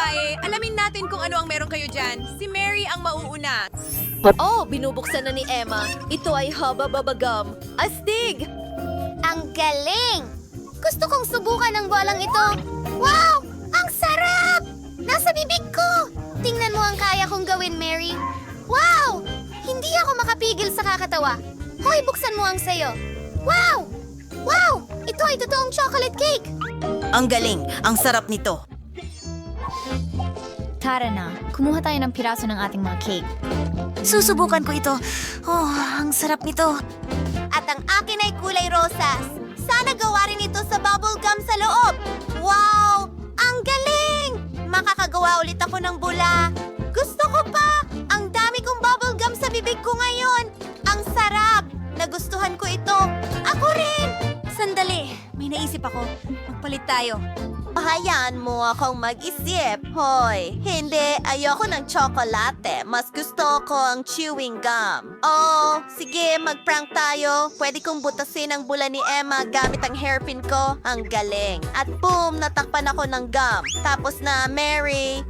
babae, alamin natin kung ano ang meron kayo dyan. Si Mary ang mauuna. Oh, binubuksan na ni Emma. Ito ay Hubba Bubba Gum. Astig! Ang galing! Gusto kong subukan ang bolang ito. Wow! Ang sarap! Nasa bibig ko! Tingnan mo ang kaya kong gawin, Mary. Wow! Hindi ako makapigil sa kakatawa. Hoy, buksan mo ang sayo. Wow! Wow! Ito ay totoong chocolate cake! Ang galing! Ang sarap nito! Tara na, kumuha tayo ng piraso ng ating mga cake. Susubukan ko ito. Oh, ang sarap nito. At ang akin ay kulay rosas. Sana gawa rin ito sa bubble gum sa loob. Wow! Ang galing! Makakagawa ulit ako ng bula. Gusto ko pa! Ang dami kong bubble gum sa bibig ko ngayon. Ang sarap! Nagustuhan ko ito. Ako rin! Sandali, may naisip ako. Magpalit tayo. Hayaan mo akong mag-isip. Hoy, hindi. Ayoko ng tsokolate. Mas gusto ko ang chewing gum. Oh, sige, mag-prank tayo. Pwede kong butasin ang bula ni Emma gamit ang hairpin ko. Ang galing. At boom, natakpan ako ng gum. Tapos na, Mary.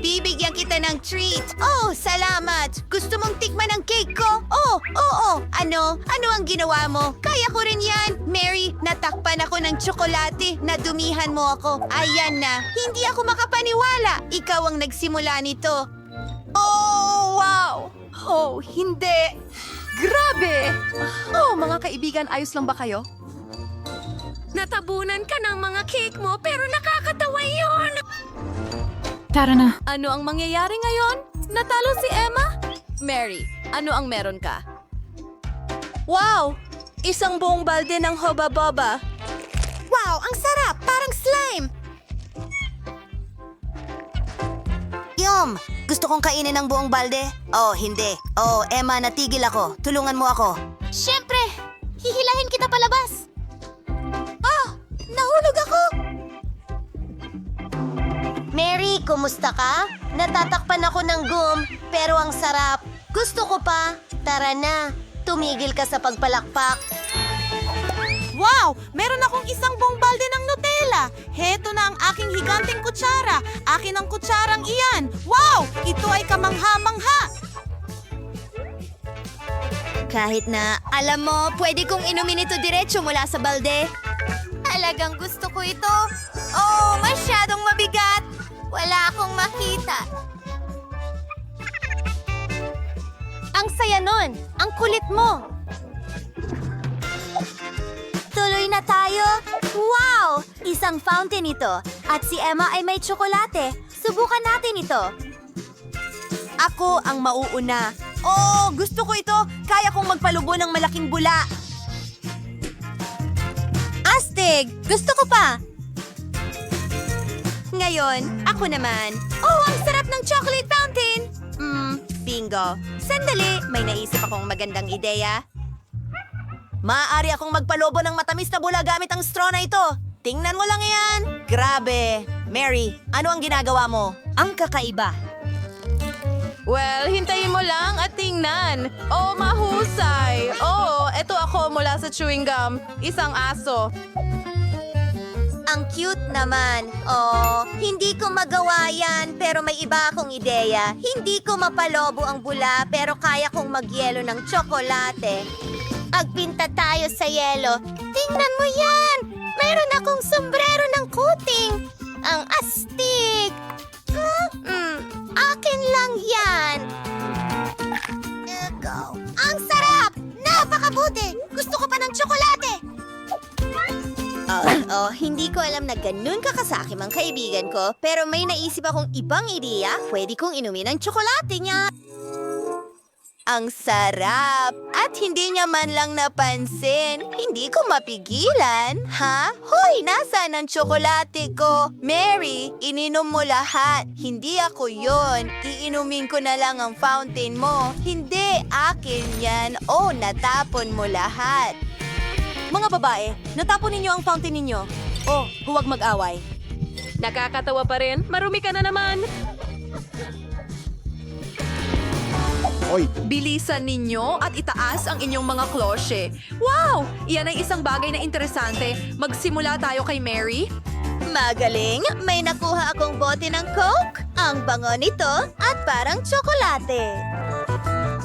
Bibigyan kita ng treat. Oh, salamat. Gusto mong tikman ang cake ko? Oh, oo. Ano? Ano ang ginawa mo? Kaya ko rin yan. Mary, natakpan ako ng tsokolate. Nadumihan mo ako. Ayan na. Hindi ako makapaniwala. Ikaw ang nagsimula nito. Oh, wow! Oh, hindi! Grabe! Oh, mga kaibigan, ayos lang ba kayo? Natabunan ka ng mga cake mo, pero nakakatawa yun! Tara na. Ano ang mangyayari ngayon? Natalo si Emma? Mary, ano ang meron ka? Wow! Isang buong balde ng Hubba Bubba. Wow, ang sarap. Parang slime. Yum! Gusto kong kainin ang buong balde. Oh, hindi. Oh, Emma, natigil ako. Tulungan mo ako. Siyempre, hihilahin kita palabas. Ah, nahulog ako. Mary, kumusta ka? Natatakpan ako ng gum, pero ang sarap. Gusto ko pa. Tara na, tumigil ka sa pagpalakpak. Wow! Meron akong isang buong balde ng Nutella. Heto na ang aking higanting kutsara. Akin ang kutsarang iyan. Wow! Ito ay kamangha-mangha. Kahit na, alam mo, pwede kong inumin ito diretso mula sa balde. Talagang gusto ko ito. Oh, masyadong mabigat. Wala akong makita. Ang saya nun. Ang kulit mo. Tuloy na tayo. Wow! Isang fountain ito. At si Emma ay may tsokolate. Subukan natin ito. Ako ang mauuna. Oh, gusto ko ito. Kaya kong magpalubo ng malaking bula. Astig! Gusto ko pa! Ngayon, ako naman. Oh, ang sarap ng chocolate fountain! Bingo. Sandali, may naisip akong magandang ideya. Maaari akong magpalobo ng matamis na bula gamit ang straw na ito. Tingnan mo lang yan. Grabe. Mary, ano ang ginagawa mo? Ang kakaiba. Well, hintayin mo lang at tingnan. Oh, mahusay. Oh, eto ako mula sa chewing gum. Isang aso. Ang cute naman. Oh, hindi ko magawa yan, pero may iba akong ideya. Hindi ko mapalobo ang bula, pero kaya kong magyelo ng tsokolate. Magpinta tayo sa yelo. Tingnan mo yan! Mayroon akong sombrero ng coating. Ang astig! Akin lang yan. Ikaw. Ang sarap! Napakabuti! Gusto ko pa ng tsokolate! Hindi ko alam na ganun kakasakim ang kaibigan ko, pero may naisip akong ibang ideya. Pwede kong inumin ang tsokolate niya. Ang sarap! At hindi niya man lang napansin. Hindi ko mapigilan. Ha? Hoy, nasaan ang tsokolate ko? Mary, ininom mo lahat. Hindi ako yon. Iinumin ko na lang ang fountain mo. Hindi, akin yan. Oh, natapon mo lahat. Mga babae, natapon ninyo ang fountain ninyo. Oh, huwag mag-away. Nakakatawa pa rin. Marumi ka na naman. Bilisan ninyo at itaas ang inyong mga klosye. Wow! Iyan ay isang bagay na interesante. Magsimula tayo kay Mary. Magaling! May nakuha akong bote ng Coke. Ang bango nito at parang tsokolate.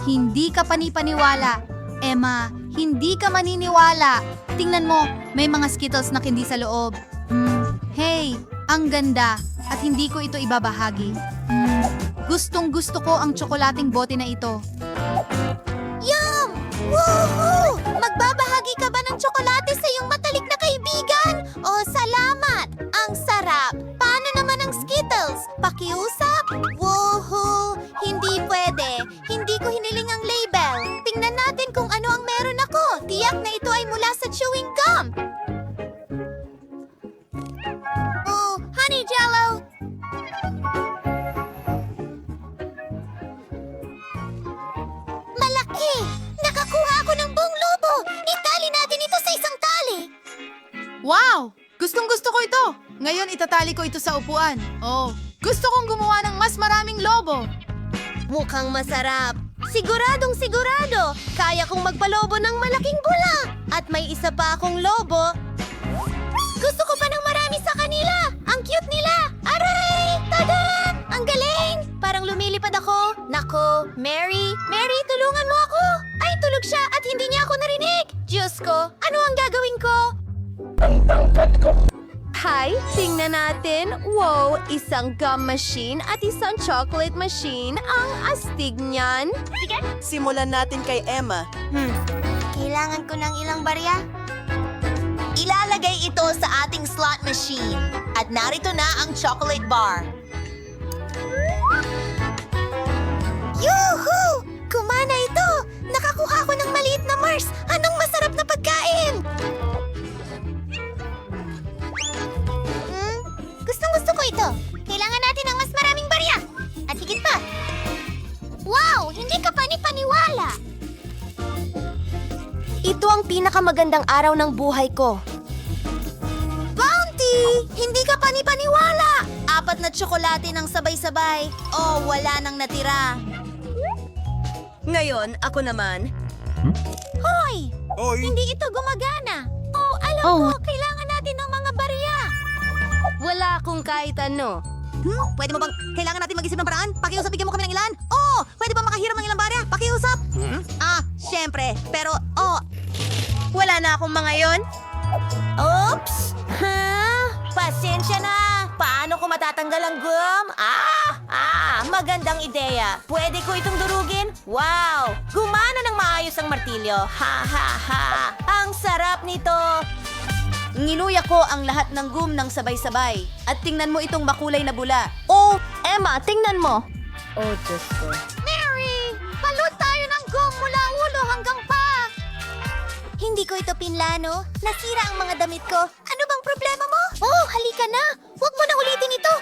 Hindi ka panipaniwala. Emma, hindi ka maniniwala. Tingnan mo, may mga Skittles na candy sa loob. Hey, ang ganda. At hindi ko ito ibabahagi. Gustong gusto ko ang tsokolating bote na ito. Yum! Woohoo! Magbabahagi ka ba ng tsokolate sa iyong matalik na kaibigan? Oh, salamat! Ang sarap! Paano naman ang Skittles? Pakiusap? Woohoo! Hindi pwede. Hindi ko hiniling ang label. Tingnan natin kung ano ang meron ako. Tiyak na ito ay mula sa chewing gum. Oh, honey jello! Malaki! Nakakuha ako ng buong lobo! Itali natin ito sa isang tali! Wow! Gustong gusto ko ito. Ngayon itatali ko ito sa upuan. Oh, gusto kong gumawa ng mas maraming lobo. Mukhang masarap! Siguradong sigurado! Kaya kong magpalobo ng malaking bula! At may isa pa akong lobo! Gusto ko pa ng marami sa kanila! Ang cute nila! Aray! Tada! Ang galing! Parang lumilipad ako. Nako, Mary! Mary, tulungan mo ako! Ay, tulog siya at hindi niya ako narinig! Diyos ko, ano ang gagawin ko? Hi, tingnan natin. Wow, isang gum machine at isang chocolate machine. Ang astig niyan. Simulan natin kay Emma. Kailangan ko ng ilang barya. Ilalagay ito sa ating slot machine. At narito na ang chocolate bar. Yuhu! Kumana ito! Nakakuha ko ng maliit na Mars. Anong masarap na pagkain? Gustong-gusto ko ito. Kailangan natin ng mas maraming barya. At higit pa. Wow! Hindi ka panipaniwala. Ito ang pinakamagandang araw ng buhay ko. Bounty! Hindi ka panipaniwala! 4 na tsokolate ng sabay-sabay. Oh, wala nang natira. Ngayon, ako naman. Hoy! Hindi ito gumagana. Oh, alam mo, kailangan natin ng mga barya. Wala akong kahit ano. Pwede mo bang, kailangan natin mag-isip ng paraan? Pakiusap, bigyan mo kami ng ilan? Oo! Pwede ba makahiram ng ilang barya? Pakiusap! Syempre. Pero, wala na akong mga yon. Oops! Pasensya na! Paano ko matatanggal ang gum? Magandang ideya. Pwede ko itong durugin? Wow! Gumana ng maayos ang martilyo. Ha, ha, ha! Ang sarap nito! Nginuya ko ang lahat ng gum ng sabay-sabay. At tingnan mo itong makulay na bula. Oh, Emma, tingnan mo! Oh, Diyos ko. Mary! Balot tayo ng gum mula ulo hanggang paa! Hindi ko ito pinlano. Nasira ang mga damit ko. Ano bang problema mo? Oh, halika na! Huwag mo na ulitin ito!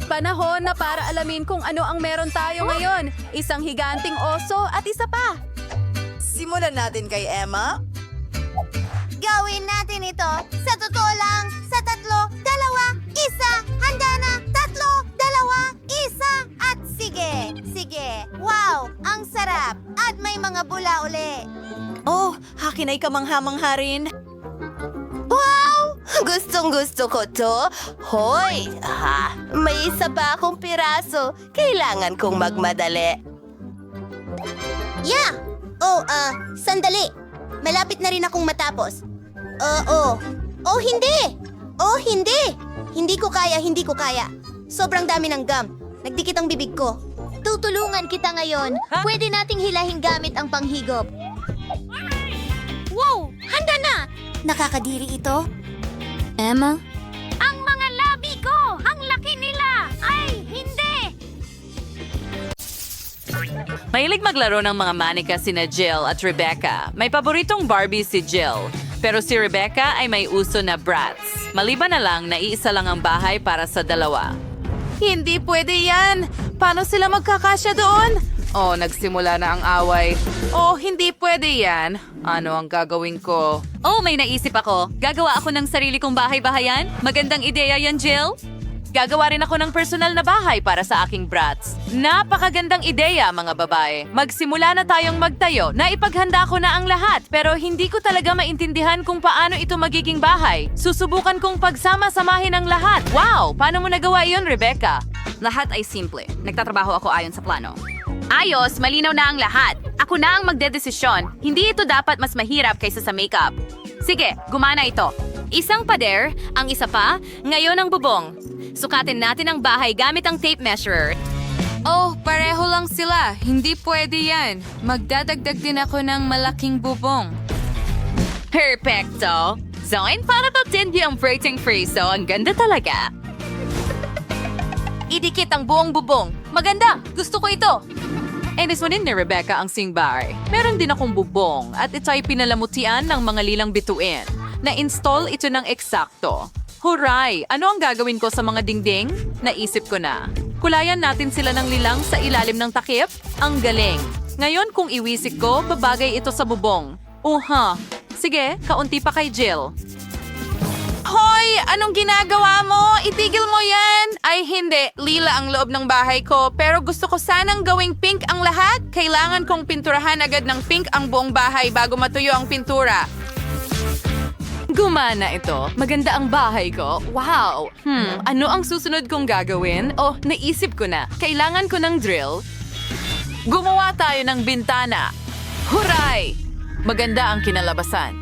Panahon na para alamin kung ano ang meron tayo ngayon. Isang higanting oso at isa pa. Simulan natin kay Emma. Gawin natin ito. Sa totoo lang, sa 3, 2, 1, handa na. 3, 2, 1, at sige. Sige. Wow, ang sarap. At may mga bula uli. Oh, hakin ay kamangha-mangha rin. Wow! Gustong-gusto ko to. Hoy! May isa pa akong piraso. Kailangan kong magmadali. Yeah! Oh, sandali. Malapit na rin akong matapos. Oh, hindi! Oh, hindi! Hindi ko kaya. Sobrang dami ng gum. Nagdikit ang bibig ko. Tutulungan kita ngayon. Pwede nating hilahin gamit ang panghigop. Wow! Handa na! Nakakadiri ito. Emma? Ang mga labi ko! Ang laki nila! Ay, hindi! Mahilig maglaro ng mga manika sina Jill at Rebecca. May paboritong Barbie si Jill. Pero si Rebecca ay may uso na Bratz. Maliban na lang na iisa lang ang bahay para sa dalawa. Hindi pwede yan. Paano sila magkakasya doon? Oh, nagsimula na ang away. Oh, hindi pwede yan. Ano ang gagawin ko? Oh, may naisip ako. Gagawa ako ng sarili kong bahay-bahayan. Magandang ideya yan, Jill. Gagawa rin ako ng personal na bahay para sa aking brats. Napakagandang ideya, mga babae. Magsimula na tayong magtayo. Naipaghanda ko na ang lahat, pero hindi ko talaga maintindihan kung paano ito magiging bahay. Susubukan kong pagsama-samahin ang lahat. Wow! Paano mo nagawa iyon, Rebecca? Lahat ay simple. Nagtatrabaho ako ayon sa plano. Ayos, malinaw na ang lahat. Ako na ang magdedesisyon. Hindi ito dapat mas mahirap kaysa sa makeup. Sige, gumana ito. Isang pader, ang isa pa, ngayon ang bubong. Sukatin natin ang bahay gamit ang tape measurer. Oh, pareho lang sila. Hindi pwede yan. Magdadagdag din ako ng malaking bubong. Perfecto! Zoin, para to tindi ang breaking freezo. Ang ganda talaga. Idikit ang buong bubong. Maganda! Gusto ko ito! Enes mo din ni Rebecca ang singbahay. Meron din akong bubong at ito ay pinalamutian ng mga lilang bituin. Na-install ito ng eksakto. Huray! Ano ang gagawin ko sa mga dingding? Naisip ko na. Kulayan natin sila ng lilang sa ilalim ng takip? Ang galing! Ngayon kung iwisik ko, babagay ito sa bubong. Sige, kaunti pa kay Jill. Hoy! Anong ginagawa mo? Itigil mo yan! Ay hindi, lila ang loob ng bahay ko. Pero gusto ko sanang gawing pink ang lahat. Kailangan kong pinturahan agad ng pink ang buong bahay bago matuyo ang pintura. Gumana ito. Maganda ang bahay ko. Wow! Ano ang susunod kong gagawin? Oh, naisip ko na. Kailangan ko ng drill. Gumawa tayo ng bintana. Huray! Maganda ang kinalabasan.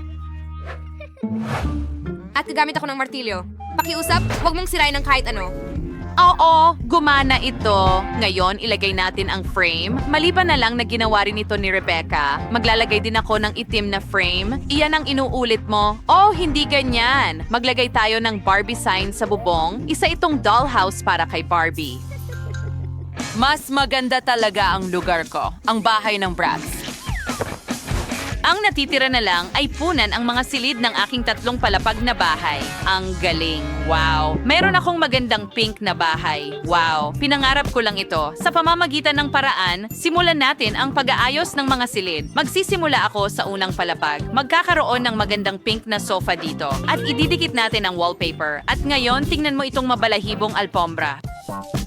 At gagamit ako ng martilyo. Pakiusap, huwag mong sirain ng kahit ano. Oo, gumana ito. Ngayon, ilagay natin ang frame. Maliban na lang na ginawa rin ito ni Rebecca, maglalagay din ako ng itim na frame. Iyan ang inuulit mo. Oh, hindi ganyan. Maglagay tayo ng Barbie sign sa bubong. Isa itong dollhouse para kay Barbie. Mas maganda talaga ang lugar ko, ang bahay ng Bratz. Ang natitira na lang ay punan ang mga silid ng aking 3 palapag na bahay. Ang galing. Wow. Meron akong magandang pink na bahay. Wow. Pinangarap ko lang ito. Sa pamamagitan ng paraan, simulan natin ang pag-aayos ng mga silid. Magsisimula ako sa unang palapag. Magkakaroon ng magandang pink na sofa dito. At ididikit natin ang wallpaper. At ngayon, tingnan mo itong mabalahibong alpombra.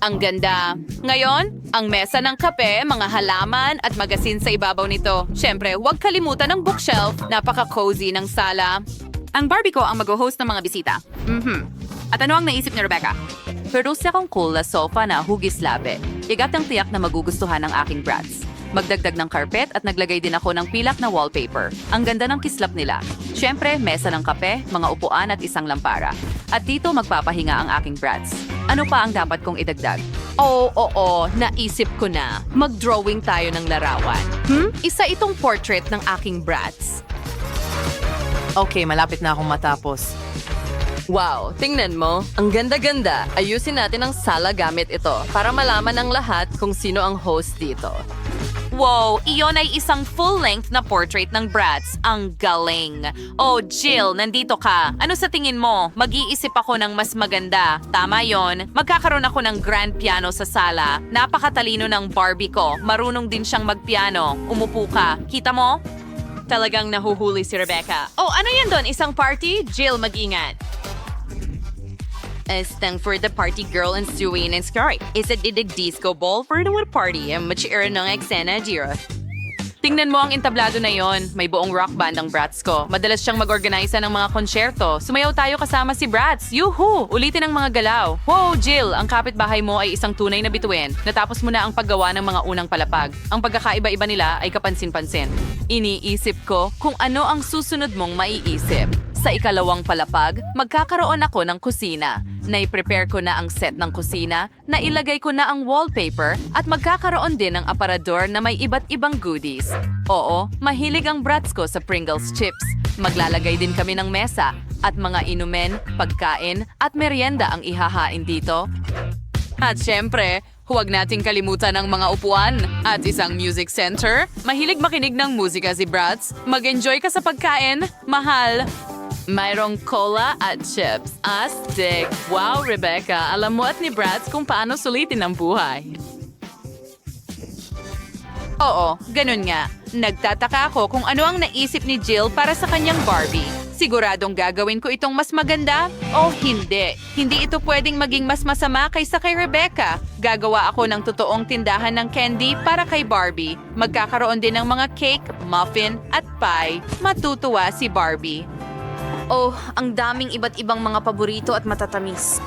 Ang ganda. Ngayon, ang mesa ng kape, mga halaman at magasin sa ibabaw nito. Siyempre, huwag kalimutan ng bookshelf. Napaka-cozy ng sala. Ang Barbie ko ang mag-host ng mga bisita. At ano ang naisip ni Rebecca? Pero siya kong cool na sofa na hugis labi. Igatang tiyak na magugustuhan ng aking brats. Magdagdag ng carpet at naglagay din ako ng pilak na wallpaper. Ang ganda ng kislap nila. Siyempre, mesa ng kape, mga upuan at isang lampara. At dito magpapahinga ang aking brats. Ano pa ang dapat kong idagdag? Oo, naisip ko na. Mag-drawing tayo ng larawan. Isa itong portrait ng aking brats. Okay, malapit na akong matapos. Wow, tingnan mo. Ang ganda-ganda. Ayusin natin ang sala gamit ito para malaman ng lahat kung sino ang host dito. Wow, iyon ay isang full-length na portrait ng Bratz. Ang galing. Oh, Jill, nandito ka. Ano sa tingin mo? Mag-iisip ako ng mas maganda. Tama yon. Magkakaroon ako ng grand piano sa sala. Napakatalino ng Barbie ko. Marunong din siyang magpiano. Umupo ka. Kita mo? Talagang nahuhuli si Rebecca. Oh, ano yan doon? Isang party? Jill, mag-ingat. Thank for the party girl and Suey and Sky. Is it the disco ball for the party? Much ng eksena, Jira. Tingnan mo ang entablado na yon. May buong rock band ang Bratz ko. Madalas siyang mag-organize ng mga konsyerto. Sumayaw tayo kasama si Bratz. Yuhu! Ulitin ang mga galaw. Wow, Jill! Ang kapitbahay mo ay isang tunay na bituin. Natapos mo na ang paggawa ng mga unang palapag. Ang pagkakaiba-iba nila ay kapansin-pansin. Iniisip ko kung ano ang susunod mong maiisip. Sa ikalawang palapag, magkakaroon ako ng kusina. Nai-prepare ko na ang set ng kusina, nailagay ko na ang wallpaper, at magkakaroon din ng aparador na may iba't ibang goodies. Oo, mahilig ang brats ko sa Pringles chips. Maglalagay din kami ng mesa, at mga inumin, pagkain, at merienda ang ihahain dito. At syempre, huwag nating kalimutan ang mga upuan at isang music center. Mahilig makinig ng musika si Bratz. Mag-enjoy ka sa pagkain, mahal. Mayroong cola at chips. Astig! Wow, Rebecca, alam mo at ni Bratz kung paano sulitin ang buhay. Oo, ganun nga. Nagtataka ako kung ano ang naisip ni Jill para sa kanyang Barbie. Siguradong gagawin ko itong mas maganda o hindi. Hindi ito pwedeng maging mas masama kaysa kay Rebecca. Gagawa ako ng totoong tindahan ng candy para kay Barbie. Magkakaroon din ng mga cake, muffin at pie. Matutuwa si Barbie. Oh, ang daming iba't ibang mga paborito at matatamis.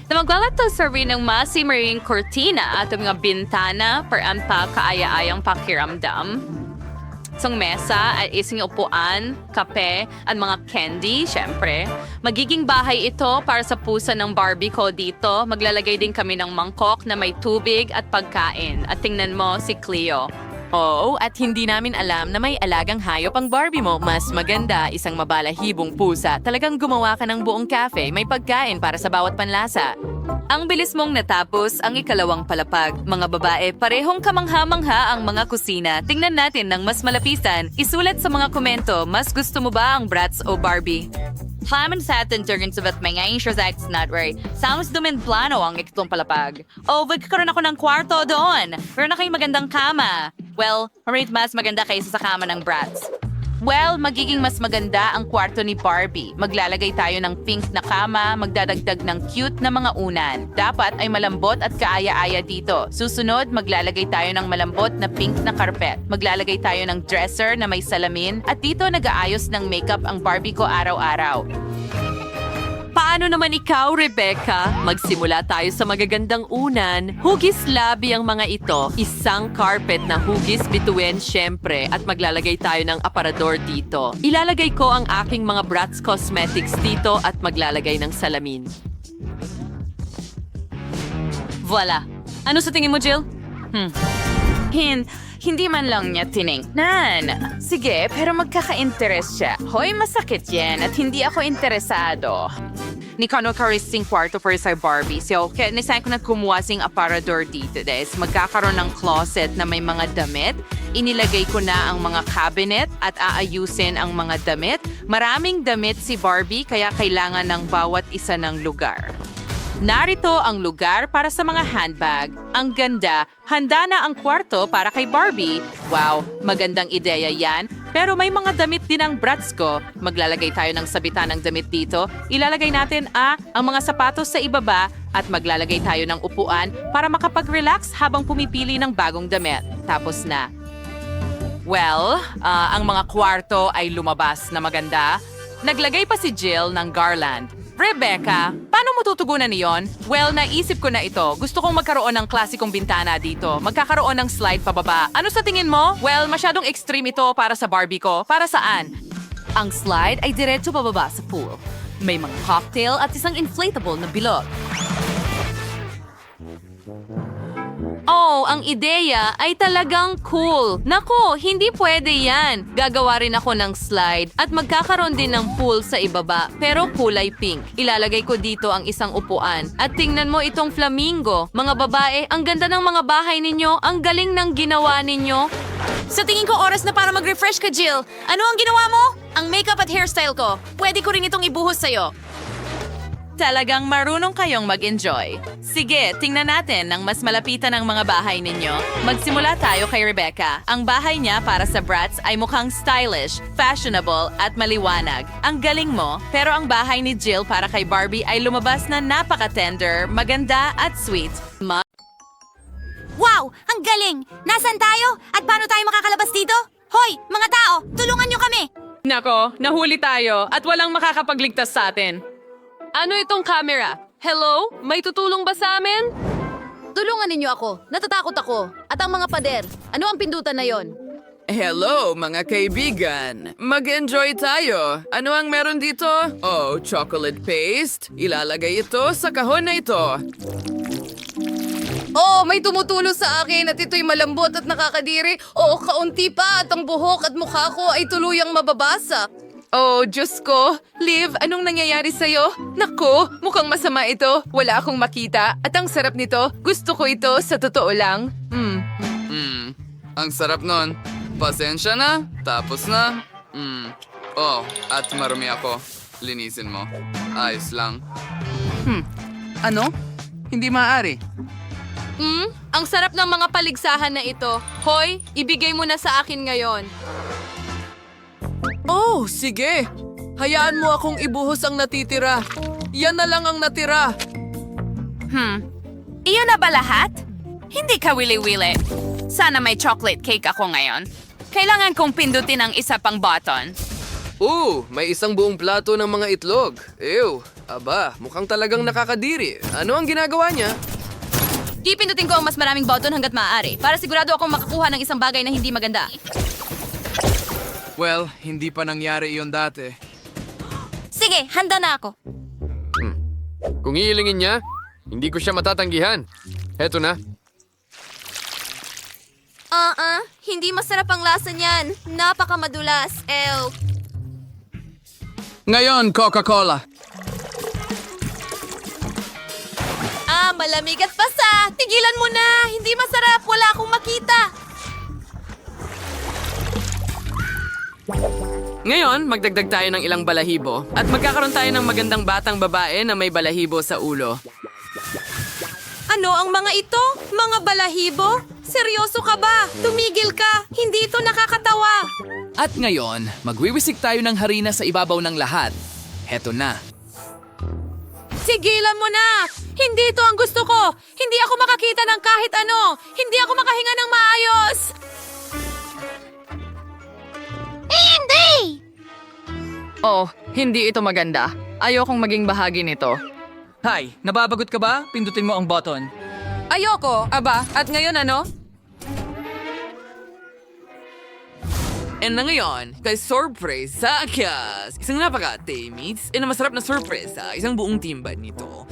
Na maglalato sa rin ng masimaring cortina at mga bintana para ang kaaya-ayang pakiramdam. Isang mesa at isang upuan, kape, at mga candy, syempre. Magiging bahay ito para sa pusa ng Barbie ko dito. Maglalagay din kami ng mangkok na may tubig at pagkain. At tingnan mo si Cleo. Oo, at hindi namin alam na may alagang hayop ang Barbie mo. Mas maganda, isang mabalahibong pusa. Talagang gumawa ka ng buong cafe, may pagkain para sa bawat panlasa. Ang bilis mong natapos ang ikalawang palapag. Mga babae, parehong kamangha-mangha ang mga kusina. Tingnan natin ng mas malapitan. Isulat sa mga komento, mas gusto mo ba ang Bratz o Barbie? Plamen sa atin turn sa vat may ngayon siya sa Nutray. Sounds dumin plano ang iktong palapag. Oh, magkakaroon ako ng kwarto doon. Meron na kayong magandang kama. Well, rate mas maganda kaysa sa kama ng Bratz. Well, magiging mas maganda ang kwarto ni Barbie. Maglalagay tayo ng pink na kama, magdadagdag ng cute na mga unan. Dapat ay malambot at kaaya-aya dito. Susunod, maglalagay tayo ng malambot na pink na carpet. Maglalagay tayo ng dresser na may salamin at dito nag-aayos ng makeup ang Barbie ko araw-araw. Paano naman ikaw, Rebecca? Magsimula tayo sa magagandang unan. Hugis labi ang mga ito. Isang carpet na hugis bituin, syempre. At maglalagay tayo ng aparador dito. Ilalagay ko ang aking mga Bratz Cosmetics dito at maglalagay ng salamin. Voila. Ano sa tingin mo, Jill? Hindi man lang niya tiningnan. Sige, pero magkaka-interest siya. Hoy, masakit yan at hindi ako interesado. Ni Kano karising kwarto para sa Barbie. So, kaya nisayin ko na kumuha sing aparador dito. Des. Magkakaroon ng closet na may mga damit. Inilagay ko na ang mga cabinet at aayusin ang mga damit. Maraming damit si Barbie kaya kailangan ng bawat isa ng lugar. Narito ang lugar para sa mga handbag. Ang ganda, handa na ang kwarto para kay Barbie. Wow, magandang ideya yan. Pero may mga damit din ang Bratz ko. Maglalagay tayo ng sabitan ng damit dito. Ilalagay natin ang mga sapatos sa ibaba at maglalagay tayo ng upuan para makapag-relax habang pumipili ng bagong damit. Tapos na. Well, ang mga kwarto ay lumabas na maganda. Naglagay pa si Jill ng garland. Rebecca, paano mo tutugunan iyon? Well, naisip ko na ito. Gusto kong magkaroon ng klasikong bintana dito. Magkakaroon ng slide pababa. Ano sa tingin mo? Well, masyadong extreme ito para sa Barbie ko. Para saan? Ang slide ay diretso pababa sa pool. May mga cocktail at isang inflatable na bilog. Oh, ang ideya ay talagang cool. Naku, hindi pwede yan. Gagawa rin ako ng slide at magkakaroon din ng pool sa ibaba, pero kulay pink. Ilalagay ko dito ang isang upuan. At tingnan mo itong flamingo. Mga babae, ang ganda ng mga bahay ninyo. Ang galing ng ginawa ninyo. Sa tingin ko oras na para mag-refresh ka, Jill. Ano ang ginawa mo? Ang makeup at hairstyle ko. Pwede ko rin itong ibuhos sa'yo. Talagang marunong kayong mag-enjoy. Sige, tingnan natin ng mas malapitan ng mga bahay ninyo. Magsimula tayo kay Rebecca. Ang bahay niya para sa Bratz ay mukhang stylish, fashionable at maliwanag. Ang galing mo, pero ang bahay ni Jill para kay Barbie ay lumabas na napaka-tender, maganda at sweet. Wow! Ang galing! Nasaan tayo? At paano tayo makakalabas dito? Hoy, mga tao! Tulungan niyo kami! Nako, nahuli tayo at walang makakapagligtas sa atin. Ano itong camera? Hello? May tutulong ba sa amin? Tulungan ninyo ako. Natatakot ako. At ang mga pader. Ano ang pindutan na yon? Hello, mga kaibigan! Mag-enjoy tayo! Ano ang meron dito? Oh, chocolate paste. Ilalagay ito sa kahon na ito. Oh, may tumutulo sa akin at ito'y malambot at nakakadiri. Oo, kaunti pa at ang buhok at mukha ko ay tuluyang mababasa. Oh, Diyos ko! Liv, anong nangyayari sa'yo? Naku, mukhang masama ito. Wala akong makita. At ang sarap nito. Gusto ko ito sa totoo lang. Ang sarap nun. Pasensya na. Tapos na. Oh, at marumi ako. Linisin mo. Ayos lang. Ano? Hindi maaari. Ang sarap ng mga paligsahan na ito. Hoy, ibigay mo na sa akin ngayon. Oh, sige. Hayaan mo akong ibuhos ang natitira. Yan na lang ang natira. Iyon na ba lahat? Hindi ka wili-wili. Sana may chocolate cake ako ngayon. Kailangan kong pindutin ang isa pang button. May isang buong plato ng mga itlog. Ew, aba, mukhang talagang nakakadiri. Ano ang ginagawa niya? Pipindutin ko ang mas maraming button hanggat maaari para sigurado akong makakuha ng isang bagay na hindi maganda. Well, hindi pa nangyari iyon dati. Sige, handa na ako. Kung iilingin niya, hindi ko siya matatanggihan. Heto na. Hindi masarap ang lasa niyan. Napakamadulas. Ew. Ngayon, Coca-Cola. Malamig at basa. Tigilan mo na. Hindi masarap. Wala akong makita. Ngayon, magdagdag tayo ng ilang balahibo at magkakaroon tayo ng magandang batang babae na may balahibo sa ulo. Ano ang mga ito? Mga balahibo? Seryoso ka ba? Tumigil ka! Hindi ito nakakatawa! At ngayon, magwiwisik tayo ng harina sa ibabaw ng lahat. Heto na. Sigilan mo na! Hindi ito ang gusto ko! Hindi ako makakita ng kahit ano! Hindi ako makahinga ng maayos! Hindi! Oh, hindi ito maganda. Ayokong maging bahagi nito. Hi, nababagot ka ba? Pindutin mo ang button. Ayoko, aba. At ngayon ano? And na ngayon, kay surprise sa akyas. Isang napaka-tamis na masarap na surpresa. Isang buong timban nito.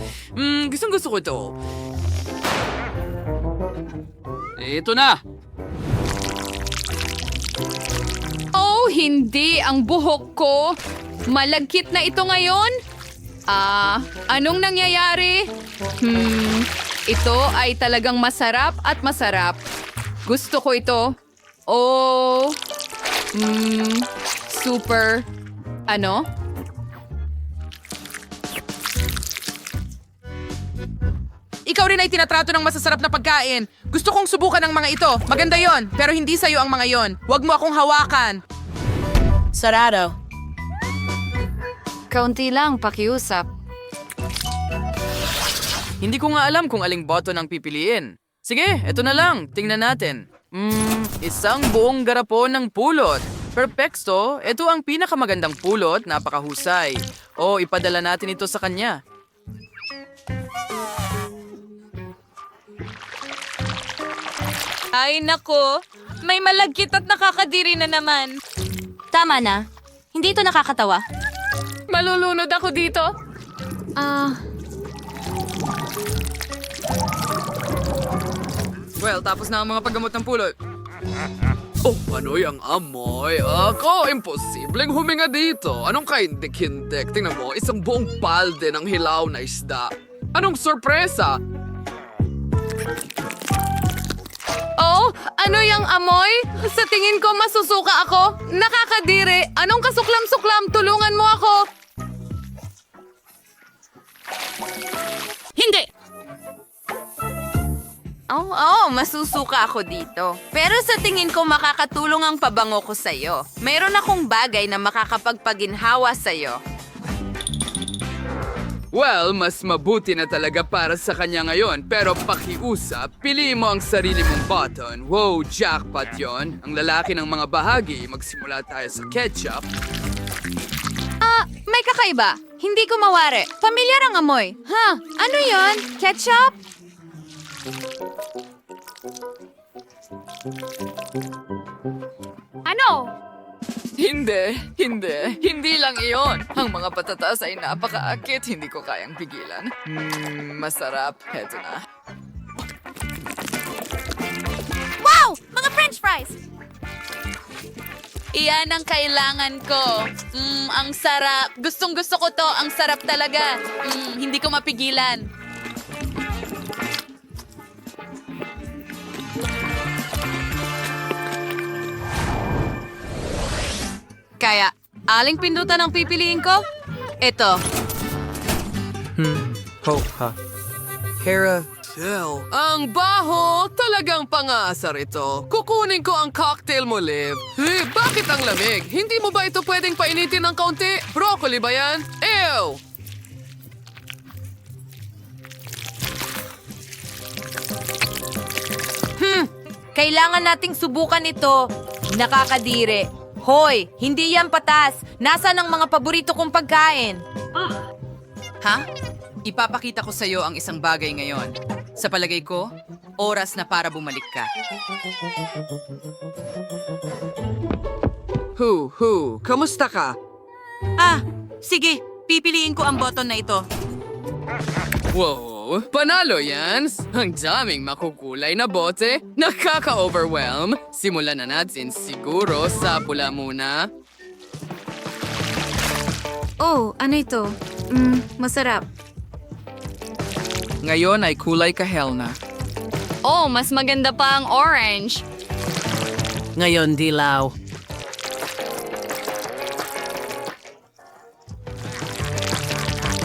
Gusto ko ito. Ito na! Oh, hindi ang buhok ko. Malagkit na ito ngayon? Anong nangyayari? Ito ay talagang masarap at masarap. Gusto ko ito. Oh, super. Ano? Ikaw rin ay tinatrato ng masasarap na pagkain. Gusto kong subukan ng mga ito. Maganda yon, pero hindi sa'yo ang mga yon. Huwag mo akong hawakan. Sarado. Kaunti lang, pakiusap. Hindi ko nga alam kung aling button ang pipiliin. Sige, eto na lang. Tingnan natin. Isang buong garapon ng pulot. Perfecto, ito ang pinakamagandang pulot, napakahusay. O, ipadala natin ito sa kanya. Ay nako, may malagkit at nakakadiri na naman. Tama na. Hindi ito nakakatawa. Malulunod ako dito. Well, tapos na ang mga paggamot ng pulot. Oh, panoy ang amoy. Ako, imposibleng huminga dito. Anong kaindik-hindik? Tingnan mo, isang buong balde ng hilaw na isda. Anong sorpresa? Oh, ano yung amoy? Sa tingin ko masusuka ako. Nakakadiri. Anong kasuklam-suklam? Tulungan mo ako. Hindi! Masusuka ako dito. Pero sa tingin ko makakatulong ang pabango ko sa'yo. Mayroon akong bagay na makakapagpaginhawa sa'yo. Well, mas mabuti na talaga para sa kanya ngayon. Pero pakiusap, piliin mo ang sarili mong button. Wow, jackpot yon. Ang lalaki ng mga bahagi, magsimula tayo sa ketchup. May kakaiba. Hindi ko mawari. Pamilyar ang amoy. Ano yon? Ketchup? Ano? Hindi lang iyon. Ang mga patatas ay napakaakit, hindi ko kayang pigilan. Masarap. Heto na. Wow! Mga french fries! Iyan ang kailangan ko. Ang sarap. Gustong-gusto ko to. Ang sarap talaga. Hindi ko mapigilan. Kaya, aling pindutan ang pipiliin ko? Ito. Hera, Jill, ang baho! Talagang pangasar ito. Kukunin ko ang cocktail mo, Liv. Bakit ang lamig? Hindi mo ba ito pwedeng painitin ng kaunti? Broccoli ba yan? Ew! Kailangan nating subukan ito. Nakakadiri. Hoy, hindi yan patas. Nasaan ang mga paborito kong pagkain? Ha? Ipapakita ko sa'yo ang isang bagay ngayon. Sa palagay ko, oras na para bumalik ka. Kamusta ka? Sige. Pipiliin ko ang button na ito. Wow, panalo yan! Ang daming makukulay na bote. Nakaka-overwhelm. Simulan na natin siguro sa pula muna. Oh, ano ito? Masarap. Ngayon ay kulay kahel na. Oh, mas maganda pa ang orange. Ngayon dilaw.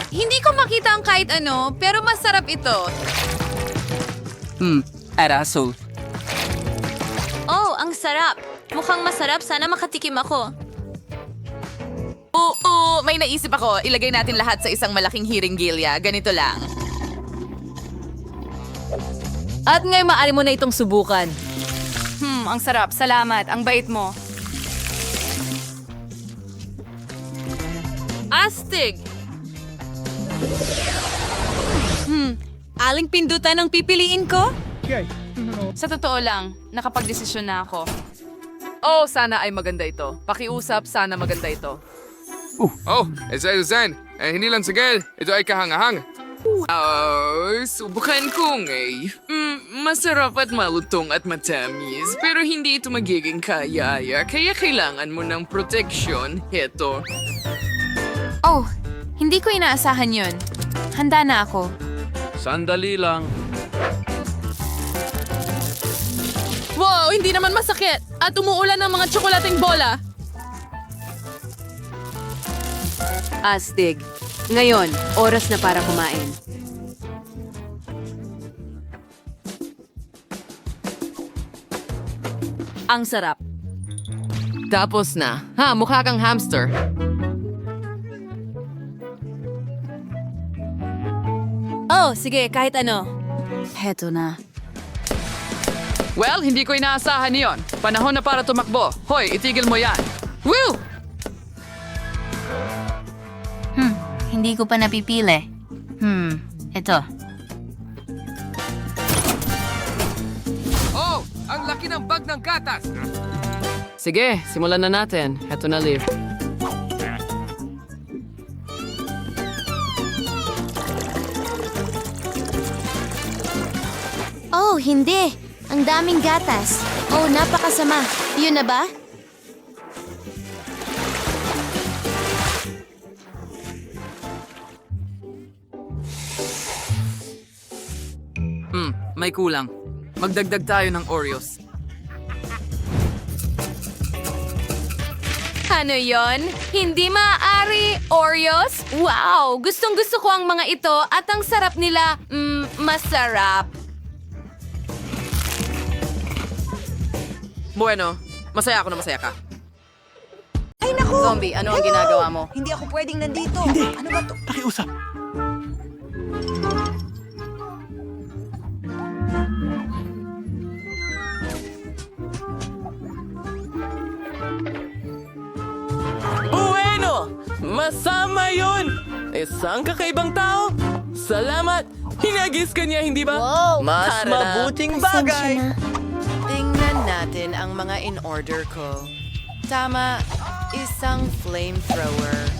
Hindi ko makita ang kahit ano, pero masarap ito. Arasul. Oh, ang sarap. Mukhang masarap. Sana makatikim ako. Oo, may naisip ako. Ilagay natin lahat sa isang malaking hiringgilya. Ganito lang. At ngayon maaari mo na itong subukan. Ang sarap. Salamat. Ang bait mo. Astig! Aling pindutan ang pipiliin ko? Sa totoo lang, nakapagdesisyon na ako. Oh, sana ay maganda ito. Pakiusap, sana maganda ito. Hindi lang sige. Ito ay kahangahang. Subukan ko masarap at malutong at matamis. Pero hindi ito magiging kaya kailangan mo ng proteksyon. Heto. Oh, hindi ko inaasahan yun. Handa na ako. Sandali lang. Wow, hindi naman masakit. At umuulan ng mga tsokolating bola. Astig. Ngayon, oras na para kumain. Ang sarap. Tapos na. Mukha kang hamster. Oh, sige, kahit ano. Heto na. Well, hindi ko inaasahan yon. Panahon na para tumakbo. Hoy, itigil mo yan. Woo! Hindi ko pa napipili. Ito. Oh, ang laki ng bag ng gatas. Sige, simulan na natin. Heto na, Liv. Oh, hindi. Ang daming gatas. Oh, napakasama. Yun na ba? May kulang. Magdagdag tayo ng Oreos. Ano yon? Hindi maaari, Oreos? Wow! Gustong-gusto ko ang mga ito at ang sarap nila. Masarap. Bueno, masaya ako na masaya ka. Ay, naku! Zombie, ano ang ginagawa mo? Hindi ako pwedeng nandito. Ano ba to? Pakiusap. Bueno! Masama yun! Isang kakaibang tao? Salamat! Hinagis ka niya, hindi ba? Mas mabuting bagay! Tingnan natin ang mga in-order ko. Tama, isang flamethrower.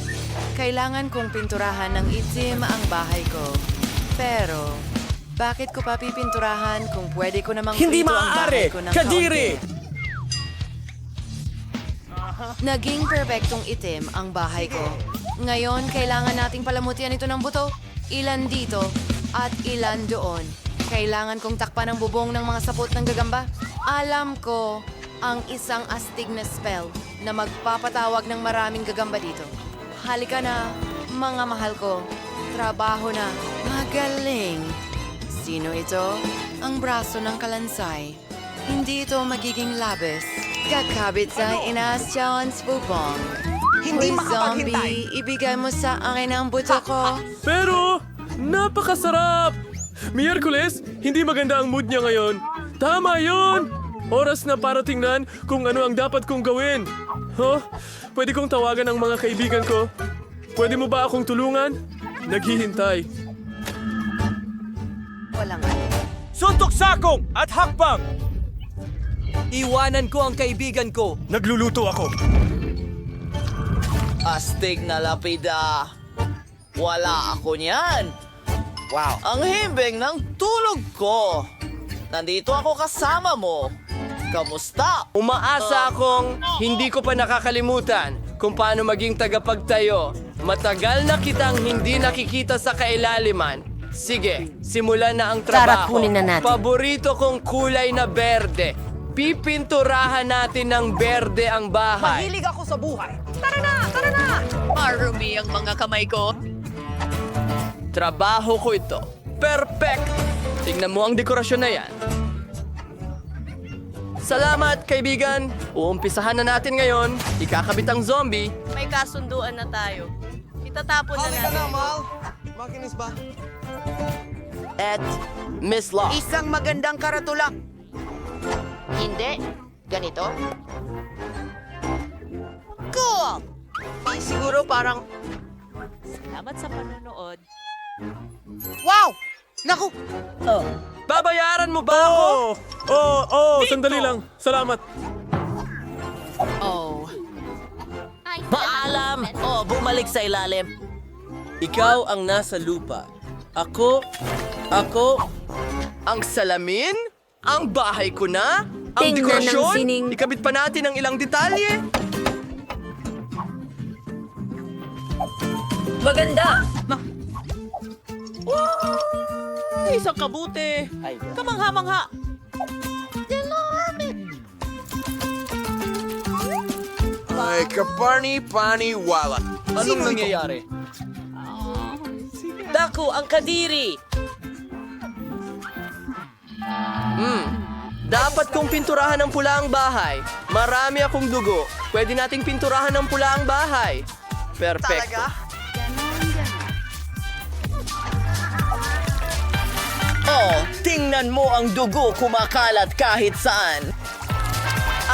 Kailangan kong pinturahan ng itim ang bahay ko. Pero, bakit ko pa pipinturahan kung pwede ko namang Hindi prito ang bahay maaari! ko ng Kadiri! kaunti? Naging perpektong itim ang bahay ko. Ngayon, kailangan nating palamutian ito ng buto. Ilan dito at ilan doon. Kailangan kong takpan ang bubong ng mga sapot ng gagamba. Alam ko ang isang astig na spell na magpapatawag ng maraming gagamba dito. Halika na, mga mahal ko. Trabaho na. Magaling. Sino ito? Ang braso ng kalansay. Hindi ito magiging labis. Kakabit sa inaas challenge bubong. Hindi zombie, ibigay mo sa akin ang buto ko. Pero, napakasarap! Miyerkules, hindi maganda ang mood niya ngayon. Tama yon! Oras na para tingnan kung ano ang dapat kong gawin. Huh? Pwede kong tawagan ang mga kaibigan ko. Pwede mo ba akong tulungan? Naghihintay. Suntok sakong at hakbang! Iwanan ko ang kaibigan ko. Nagluluto ako. Astig na lapida. Wala ako niyan. Wow. Ang himbing ng tulog ko. Nandito ako kasama mo. Kamusta? Umaasa akong hindi ko pa nakakalimutan kung paano maging tagapagtayo. Matagal na kitang hindi nakikita sa kailaliman. Sige, simulan na ang trabaho. Kunin na natin. Paborito kong kulay na berde. Pipinturahan natin ng berde ang bahay. Mahilig ako sa buhay. Tara na! Tara na! Marumi ang mga kamay ko. Trabaho ko ito. Perfect! Tingnan mo ang dekorasyon na yan. Salamat, kaibigan. Uumpisahan na natin ngayon. Ikakabit ang zombie. May kasunduan na tayo. Itatapon na natin. Makinis ba? At Miss Law. Isang magandang karatula. Hindi. Ganito? Cool! Siguro parang... Salamat sa panonood. Wow! Naku! Babayaran mo ba ako? Sandali lang. Salamat. Paalam! Bumalik sa ilalim. Ikaw ang nasa lupa. Ako, ang salamin? Ang bahay ko na? Ang dekorasyon? Ikabit pa natin ang ilang detalye? Maganda! Isang kabuti. Kamangha-mangha. Ay, kapani-pani-wala. Anong nangyayari? Daku, ang kadiri! Dapat kong pinturahan ng pula ang bahay. Marami akong dugo. Pwede nating pinturahan ng pula ang bahay. Perfecto. Tingnan mo ang dugo kumakalat kahit saan.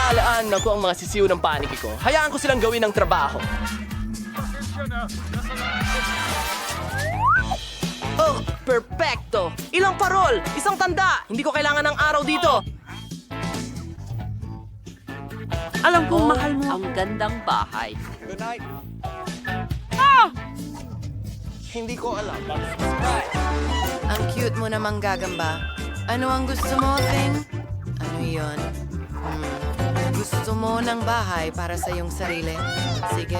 Alaan na ko ang mga sisiw ng paniki ko. Hayaan ko silang gawin ang trabaho. Perfecto! Ilang parol! Isang tanda! Hindi ko kailangan ng araw dito! Alam kong mahal mo. Ang gandang bahay. Good night. Hindi ko alam. Ang cute mo namang gagamba. Ano ang gusto mo, Thing? Ano yon? Gusto mo ng bahay para sa iyong sarili? Sige,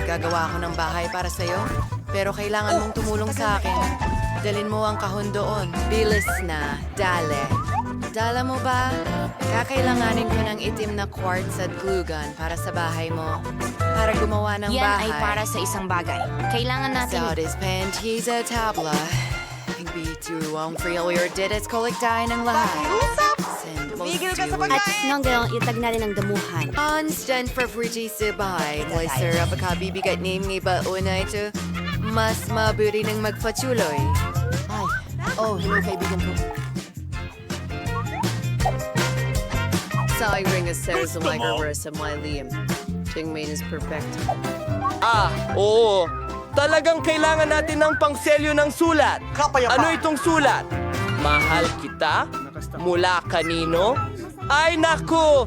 gagawa ako ng bahay para sa iyo. Pero kailangan mong tumulong sa akin. Dalin mo ang kahon doon. Bilis na. Dale. Dala mo ba? Kakailanganin ko ng itim na quartz at glue gun para sa bahay mo. Para gumawa ng Yan bahay. ay para sa isang bagay. Kailangan natin... Sa panties at tabla. Bitu ang failure did it kolektahin ng lahat. Tumigil ka sa pagkain! At nang gano'n, itag natin ang damuhan. Constant for fruity sa bahay. May syrup at kabibigat name ni ba una ito? Mas mabuti ng magpatuloy. Ay, hello kaibigan ko. Sa ring as Sarah sa microverse sa my Liam. Tingmain is perfect. Oo. Talagang kailangan natin ng pangselyo ng sulat. Ano itong sulat? Mahal kita? Mula kanino? Ay naku!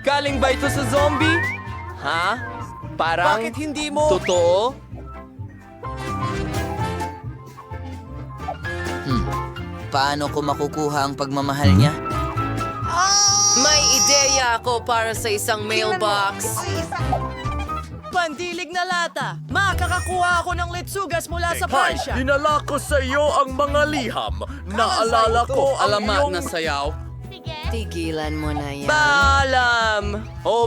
Galing ba ito sa zombie? Ha? Parang... Bakit hindi mo... Totoo? Paano ko makukuha ang pagmamahal niya? May ideya ako para sa isang mailbox. Pandilig na lata! Makakakuha ako ng litsugas mula sa Pransya! Dinala ko sa iyo ang mga liham. Naalala ko ang iyong... na sayaw. Tigilan mo na yan. Paalam!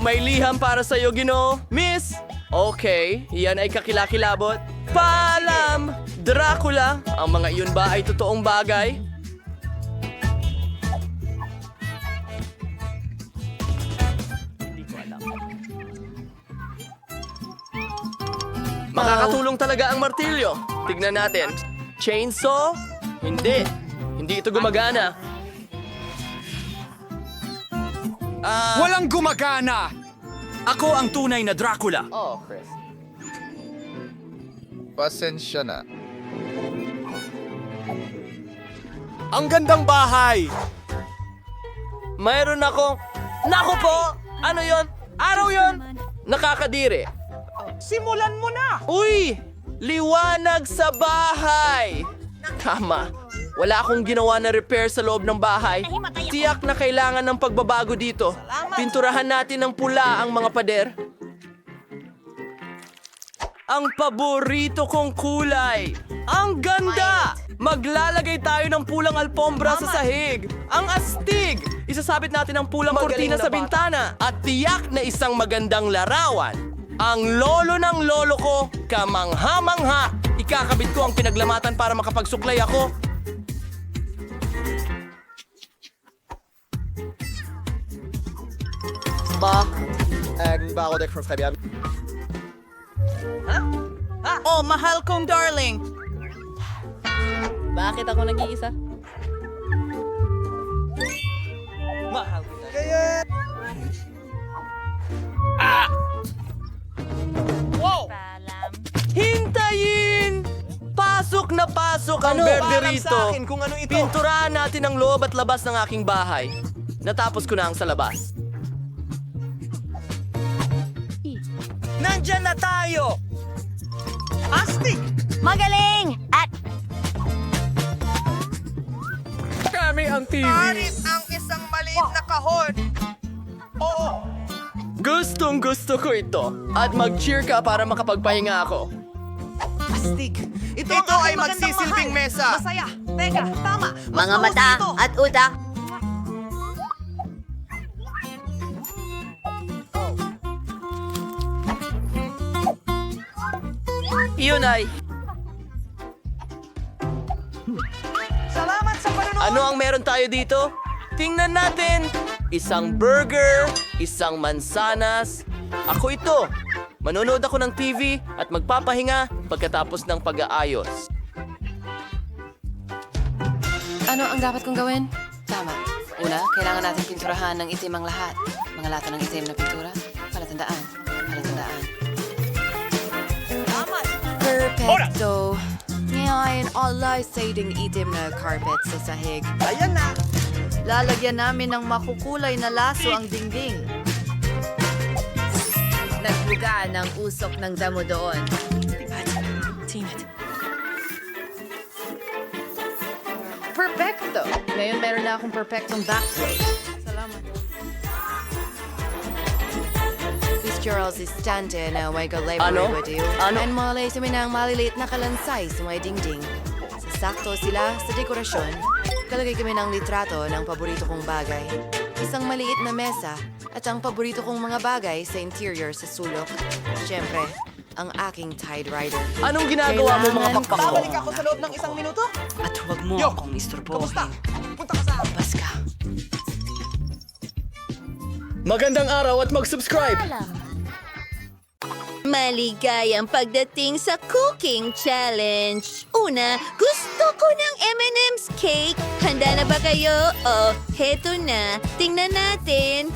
May liham para sa iyo, Ginoo. Miss! Okay, yan ay kakilakilabot. Paalam! Dracula! Ang mga iyon ba ay totoong bagay? Makakatulong talaga ang martilyo. Tignan natin. Chainsaw? Hindi. Hindi ito gumagana. Walang gumagana! Ako ang tunay na Dracula. Oh, Chris. Pasensya na. Ang gandang bahay! Mayroon akong... Naku po! Ano yon? Araw yon? Nakakadiri. Simulan mo na! Uy! Liwanag sa bahay! Tama. Wala akong ginawa na repair sa loob ng bahay. Tiyak na kailangan ng pagbabago dito. Pinturahan natin ng pula ang mga pader. Ang paborito kong kulay. Ang ganda! Maglalagay tayo ng pulang alpombra sa sahig. Ang astig! Isasabit natin ang pulang kortina sa bintana. At tiyak na isang magandang larawan. Ang lolo ng lolo ko, kamangha-mangha. Ikakabit ko ang pinaglamatan para makapagsuklay ako. Oh, mahal kong darling. Bakit ako nag-iisa? Mahal. Hintayin! Pasok na pasok ang berde rito. Kung ano ito. Pinturahan natin ang loob at labas ng aking bahay. Natapos ko na ang sa labas. Nandyan na tayo! Astig! Magaling! At Kami ang TV. ang isang maliit na kahon. Oo. Gustong gusto ko ito. At mag-cheer ka para makapagpahinga ako. Astig! Ito ay magsisilbing mesa. Masaya. Teka, tama. Mas mga mausok mata ito. at utak. Iyon ay... Salamat sa panonood. Ano ang meron tayo dito? Tingnan natin. Isang burger, isang mansanas. Ako ito. Manonood ako ng TV at magpapahinga pagkatapos ng pag-aayos. Ano ang dapat kong gawin? Tama. Una, kailangan natin pinturahan ng itim ang lahat. Mga lata ng itim na pintura. Palatandaan. Palatandaan. Perfecto. Ngayon, alay sa ding itim na carpet sa sahig. Ayan na! Lalagyan namin ng makukulay na laso ang dingding. Nagbuga ng usok ng damo doon. Perfecto! Ngayon meron na akong perfectong backflip. Salamat. Charles istante na may galay Ano? baliw. Ano? And malay sa minang maliliit na kalansay sa may dingding. Sasakto sila sa dekorasyon. Kalagay kami ng litrato ng paborito kong bagay. Isang maliit na mesa at ang paborito kong mga bagay sa interior sa sulok. Siyempre, ang aking Tide Rider. Anong ginagawa mo mga pakpak ko? Babalik ako sa loob ng isang minuto. At huwag mo akong istorbohin. Kamusta? Punta ka sa... Bas ka. Magandang araw at mag-subscribe! Maligayang pagdating sa cooking challenge. Una, gusto ko ng M&M's cake. Handa na ba kayo? Oh, heto na. Tingnan natin.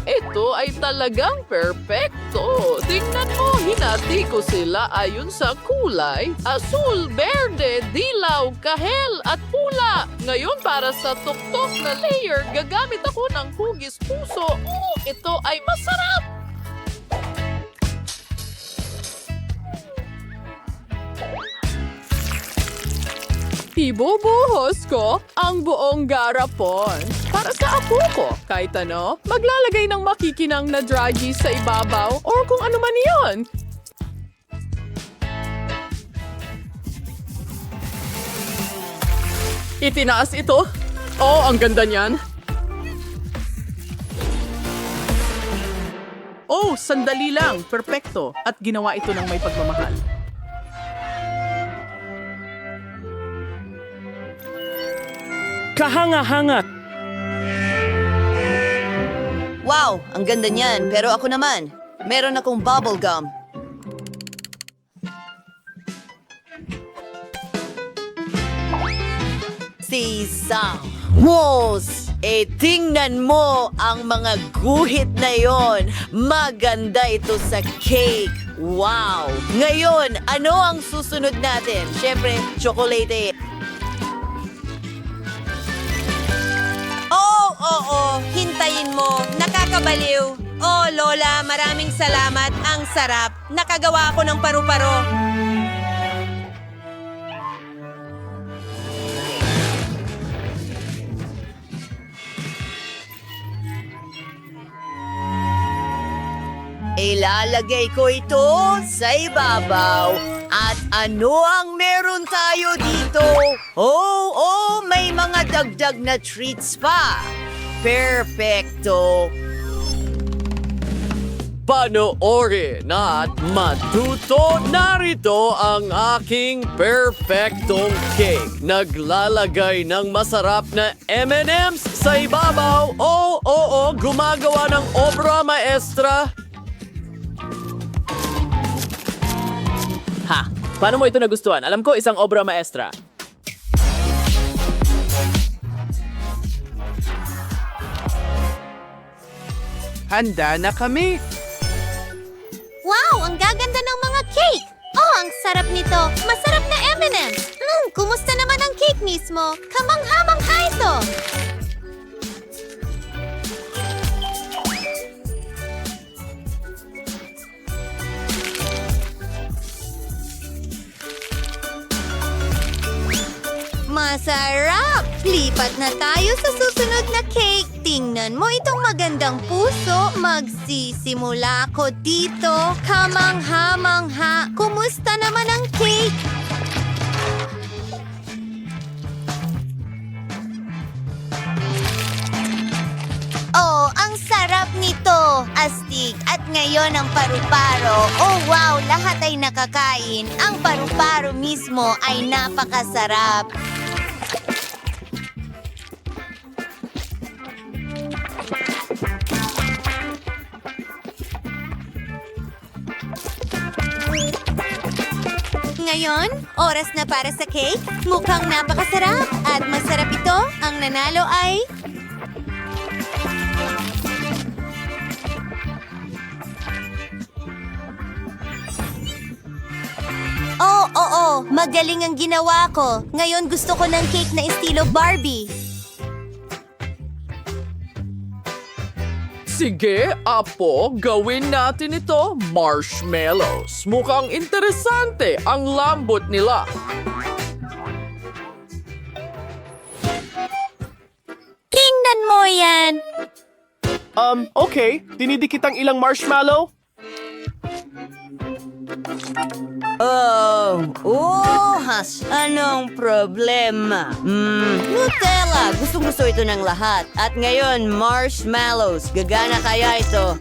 Ito ay talagang perpekto. Tingnan mo, hinati ko sila ayon sa kulay. Asul, berde, dilaw, kahel at pula. Ngayon para sa tuktok na layer, gagamit ako ng hugis puso. Ito ay masarap! Ibubuhos ko ang buong garapon. Para sa apo ko, kahit ano, maglalagay ng makikinang na dragis sa ibabaw or kung ano man iyon. Itinaas ito. Oh, ang ganda niyan. Oh, sandali lang. Perpekto. At ginawa ito ng may pagmamahal. Kahanga-hangat! Wow, ang ganda niyan. Pero ako naman, meron akong bubble gum. Sisang Hose! Tingnan mo ang mga guhit na yon. Maganda ito sa cake. Wow! Ngayon, ano ang susunod natin? Siyempre, chocolate. Oo, hintayin mo. Nakakabaliw. Oh, Lola, maraming salamat. Ang sarap. Nakagawa ako ng paru-paro. Ilalagay ko ito sa ibabaw. At ano ang meron tayo dito? Oh, may mga dagdag na treats pa. Perfecto. Panoorin at matuto. Narito ang aking perfectong cake. Naglalagay ng masarap na M&M's sa ibabaw. Oo, gumagawa ng obra maestra. Ha! Paano mo ito nagustuhan? Alam ko, isang obra maestra. Handa na kami! Wow, ang gaganda ng mga cake! Oh, ang sarap nito! Masarap na M&M's! Kumusta naman ang cake mismo? Kamangha-mangha ito! Masarap! Lipat na tayo sa susunod na cake. Tingnan mo itong magandang puso. Magsisimula ako dito. Kamangha-mangha. Kumusta naman ang cake? Oh, ang sarap nito. Astig. At ngayon ang paru-paro. Oh, wow! Lahat ay nakakain. Ang paru-paro mismo ay napakasarap. Ngayon, oras na para sa cake. Mukhang napakasarap at masarap ito. Ang nanalo ay... Oo, magaling ang ginawa ko. Ngayon gusto ko ng cake na estilo Barbie. Sige, Apo, gawin natin ito. Marshmallows. Mukhang interesante ang lambot nila. Tingnan mo yan! Okay. Dinidikit ang ilang marshmallow? Anong problema? Nutella! Gustong-gusto ito ng lahat. At ngayon, marshmallows. Gagana kaya ito?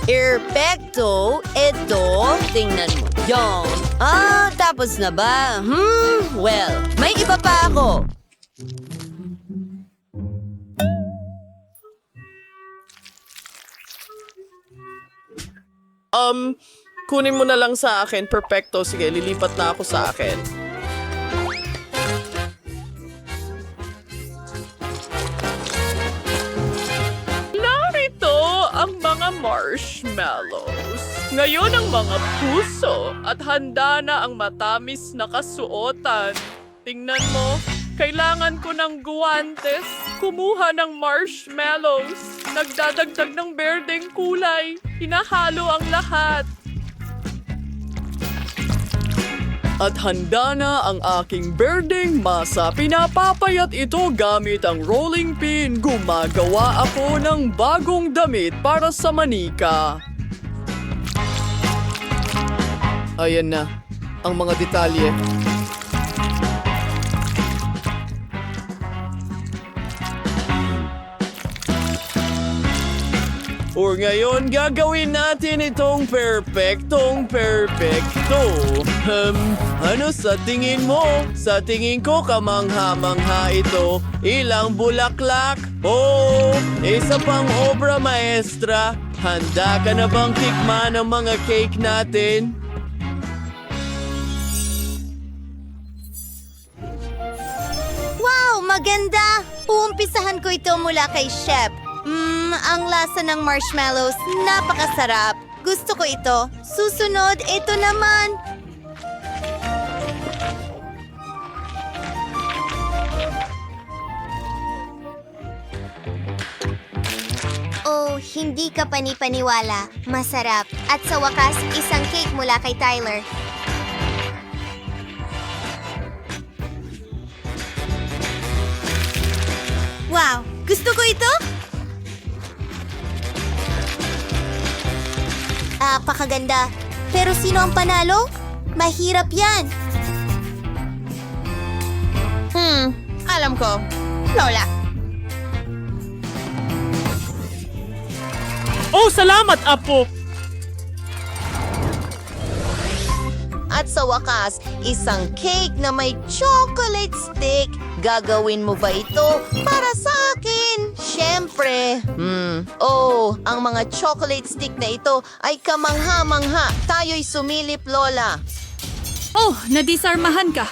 Perfecto! Ito, tingnan mo. Yon. Tapos na ba? Well, may iba pa ako. Kunin mo na lang sa akin. Perfecto. Sige, lilipat na ako sa akin. Narito ang mga marshmallows. Ngayon ang mga puso at handa na ang matamis na kasuotan. Tingnan mo, kailangan ko ng guwantes. Kumuha ng marshmallows. Nagdadagdag ng berdeng kulay. Hinahalo ang lahat. At handa na ang aking berdeng masa. Pinapapayat ito gamit ang rolling pin. Gumagawa ako ng bagong damit para sa manika. Ayan na, ang mga detalye. Or ngayon, gagawin natin itong perfecto. Ano sa tingin mo? Sa tingin ko, kamangha-mangha ito. Ilang bulaklak? Oh, isa pang obra maestra. Handa ka na bang tikman ang mga cake natin? Wow, maganda! Uumpisahan ko ito mula kay Chef. Ang lasa ng marshmallows, napakasarap. Gusto ko ito. Susunod, ito naman. Oh, hindi ka panipaniwala. Masarap. At sa wakas, isang cake mula kay Tyler. Wow! Gusto ko ito? Apakaganda. Pero sino ang panalo? Mahirap yan. Alam ko. Lola. Oh, salamat, Apo! At sa wakas, isang cake na may chocolate stick. Gagawin mo ba ito para sa akin? Siyempre. Oh, ang mga chocolate stick na ito ay kamangha-mangha. Tayo'y sumilip, Lola. Oh, nadisarmahan ka.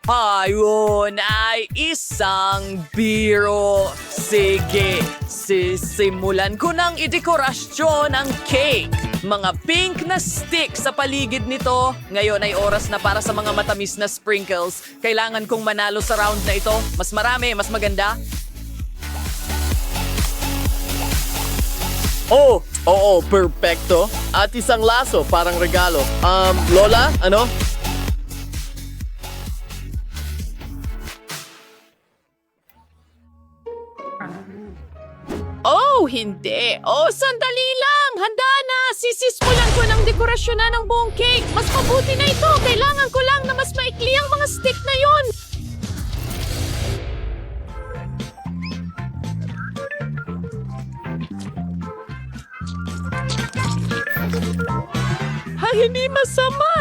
Ayun ay isang biro. Sige, sisimulan ko ng idekorasyon ang cake. Mga pink na stick sa paligid nito. Ngayon ay oras na para sa mga matamis na sprinkles. Kailangan kong manalo sa round na ito. Mas marami, mas maganda. Oh, oo, perfecto. At isang laso, parang regalo. Lola, ano? Oh, hindi. Oh, sandali lang. Handa na. Sisismulan ko ng dekorasyon na ng buong cake. Mas mabuti na ito. Kailangan ko lang na mas maikli ang mga stick na yon.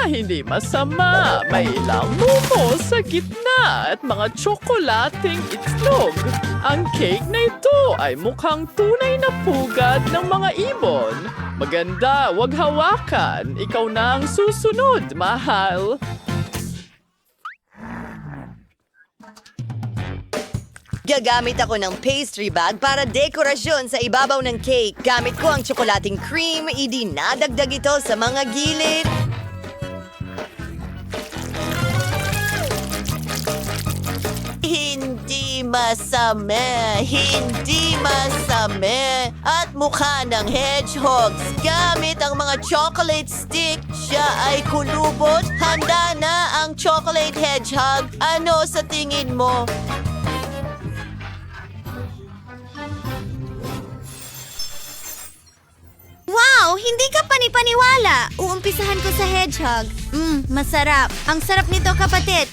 Hindi masama. May ilang momo sa gitna at mga tsokolating itlog. Ang cake na ito ay mukhang tunay na pugad ng mga ibon. Maganda, wag hawakan. Ikaw na ang susunod, mahal. Gagamit ako ng pastry bag para dekorasyon sa ibabaw ng cake. Gamit ko ang tsokolating cream, idinadagdag ito sa mga gilid. Hindi masama. At mukha ng hedgehogs. Gamit ang mga chocolate stick, siya ay kulubot. Handa na ang chocolate hedgehog. Ano sa tingin mo? Wow! Hindi ka panipaniwala. Uumpisahan ko sa hedgehog. Masarap. Ang sarap nito, kapatid.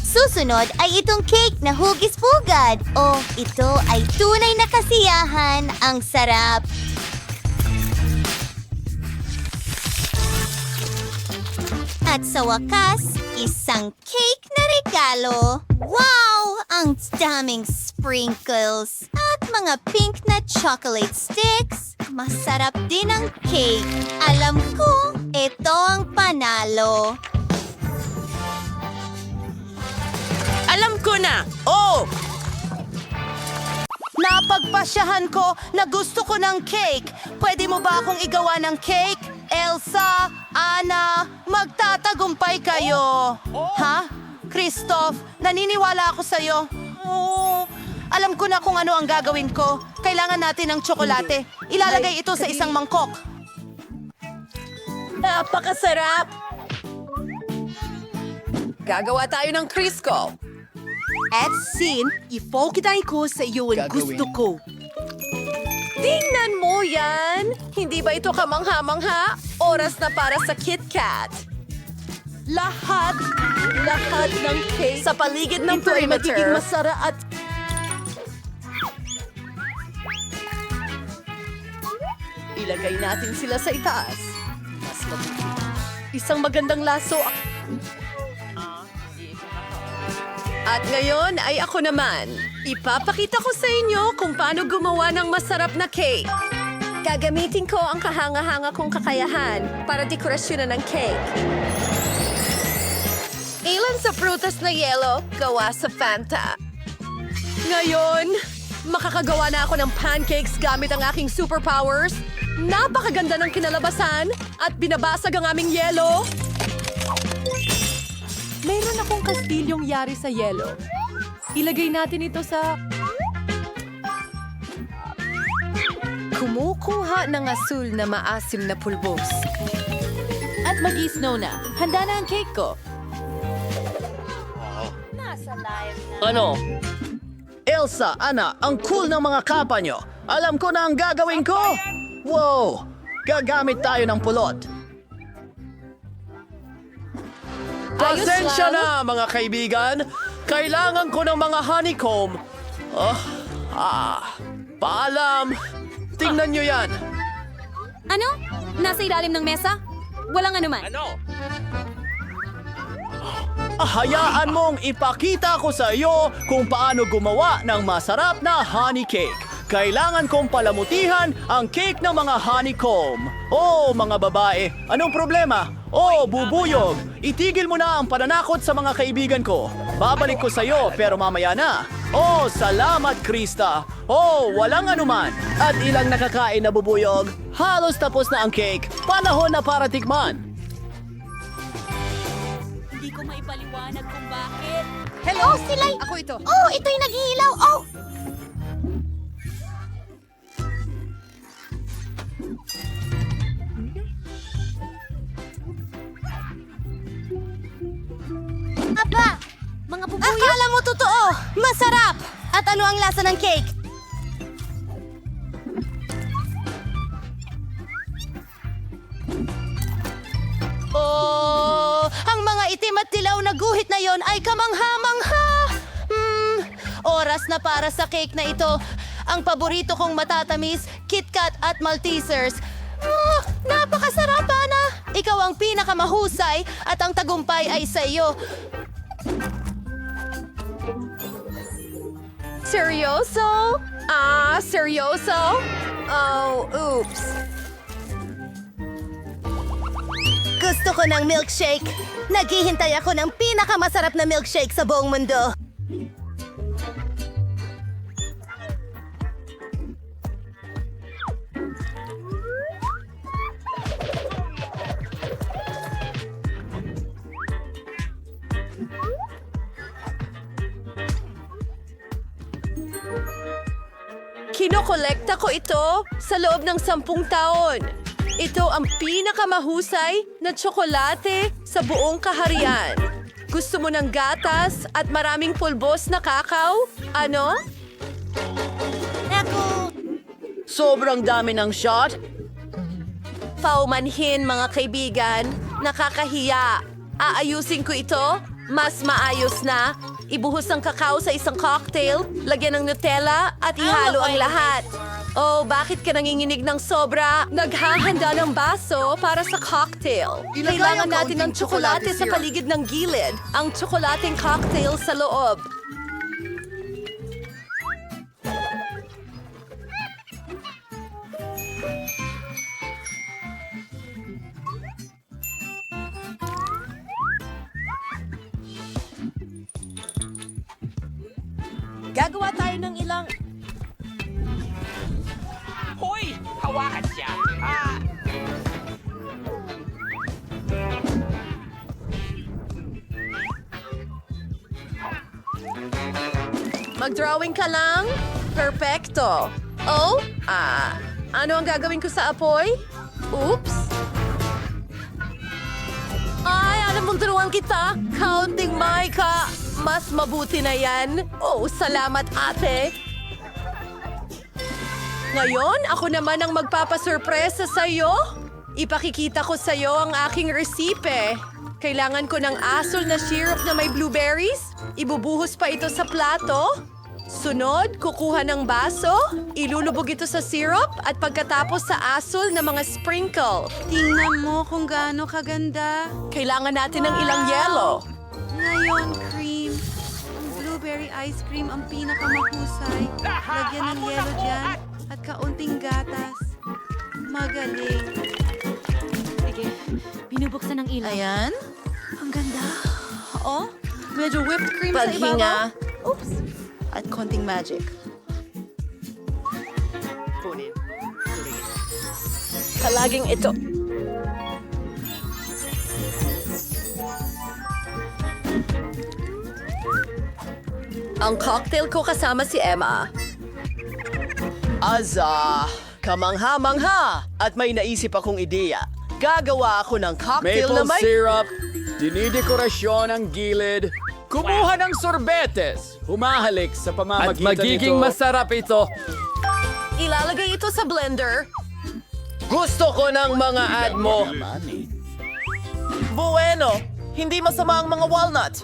Susunod ay itong cake na hugis-pugad. Oh, ito ay tunay na kasiyahan. Ang sarap. At sa wakas, isang cake na regalo. Wow! Ang daming sprinkles. At mga pink na chocolate sticks. Masarap din ang cake. Alam ko, ito ang panalo. Alam ko na! Oh! Napagpasyahan ko na gusto ko ng cake. Pwede mo ba akong igawa ng cake? Elsa, Anna, magtatagumpay kayo. Ha? Christoph, naniniwala ako sa'yo. Oh, alam ko na kung ano ang gagawin ko. Kailangan natin ng tsokolate. Ilalagay ito sa isang mangkok. Napakasarap! Gagawa tayo ng Crisco. At Sin, ipokitay ko sa iyo ang gusto ko. Tingnan mo yan! Hindi ba ito kamangha-mangha? Oras na para sa Kit Kat. Lahat ng cake Sa paligid ng ito ay perimeter. magiging masara at ilagay natin sila sa itaas. Mas mabuti. Isang magandang laso. At ngayon ay ako naman. Ipapakita ko sa inyo kung paano gumawa ng masarap na cake. Gagamitin ko ang kahanga-hanga kong kakayahan para dekorasyonan ng cake. Ilan sa prutas na yelo gawa sa Fanta. Ngayon, makakagawa na ako ng pancakes gamit ang aking superpowers. Napakaganda ng kinalabasan at binabasag ang aming yelo. Mayroon akong kastilyong yari sa yelo. Ilagay natin ito sa... Kumukuha ng asul na maasim na pulbos. At mag-snow na. Handa na ang cake ko. Ano? Elsa, Anna, ang cool ng mga kapa nyo. Alam ko na ang gagawin ko. Wow! Gagamit tayo ng pulot. Pasensya na, mga kaibigan. Kailangan ko ng mga honeycomb. Paalam. Tingnan nyo yan. Ano? Nasa ilalim ng mesa? Walang anuman. Hayaan mong ipakita ko sa iyo kung paano gumawa ng masarap na honey cake. Kailangan kong palamutihan ang cake ng mga honeycomb. Oh, mga babae, anong problema? Oh, bubuyog, itigil mo na ang pananakot sa mga kaibigan ko. Babalik ko sa iyo pero mamaya na. Oh, salamat, Krista. Oh, walang anuman. At ilang nakakain na bubuyog. Halos tapos na ang cake. Panahon na para tikman. Hindi ko maipaliwanag kung bakit. Hello, sila'y... Ako ito. Oh, ito'y nag-iilaw. Oh! Aba! Mga bubuyo? Akala mo totoo! Masarap! At ano ang lasa ng cake? Oh, ang mga itim at dilaw na guhit na yon ay kamangha-mangha. Oras na para sa cake na ito. Ang paborito kong matatamis, KitKat at Maltesers. Napakasarap, Ana! Ikaw ang pinakamahusay at ang tagumpay ay sa iyo. Seryoso? Seryoso? Oh, oops. Gusto ko ng milkshake. Naghihintay ako ng pinakamasarap na milkshake sa buong mundo. Kinokolekta ko ito sa loob ng 10 taon. Ito ang pinakamahusay na tsokolate sa buong kaharian. Gusto mo ng gatas at maraming pulbos na kakao? Ano? Sobrang dami ng shot. Paumanhin, mga kaibigan. Nakakahiya. Aayusin ko ito. Mas maayos na. Ibuhos ang kakao sa isang cocktail, lagyan ng Nutella at ihalo ang lahat. Oh, bakit ka nanginginig ng sobra? Naghahanda ng baso para sa cocktail. Kailangan natin ng tsokolate sa paligid ng gilid. Ang tsokolateng cocktail sa loob. Gagawa tayo ng ilang... Hoy! Hawakan siya! Mag-drawing ka lang? Perfecto. Oh? Ano ang gagawin ko sa apoy? Oops. Ay, alam mong turuan kita. Counting Micah. Mas mabuti na yan. Oh, salamat, ate. Ngayon, ako naman ang magpapasurpresa sa'yo. Ipakikita ko sa'yo ang aking resipe. Kailangan ko ng asul na syrup na may blueberries. Ibubuhos pa ito sa plato. Sunod, kukuha ng baso, ilulubog ito sa syrup at pagkatapos sa asul na mga sprinkle. Tingnan mo kung gaano kaganda. Kailangan natin ng ilang yelo. Ngayon, cream. Ang blueberry ice cream ang pinakamahusay. Lagyan ng yelo dyan at kaunting gatas. Magaling. Sige, binubuksan ng ilaw. Ayan. Ang ganda. Oh, medyo whipped cream sa Paghinga. ibabaw. Oops. At konting magic. Kalaging ito. Ang cocktail ko kasama si Emma. Aza, kamangha-mangha! At may naisip akong ideya. Gagawa ako ng cocktail na Maple may... syrup, dinidekorasyon ang gilid, kumuha ng sorbetes, humahalik sa pamamagitan At magiging nito. masarap ito. Ilalagay ito sa blender. Gusto ko ng mga ad mo. Bueno, hindi masama ang mga walnut.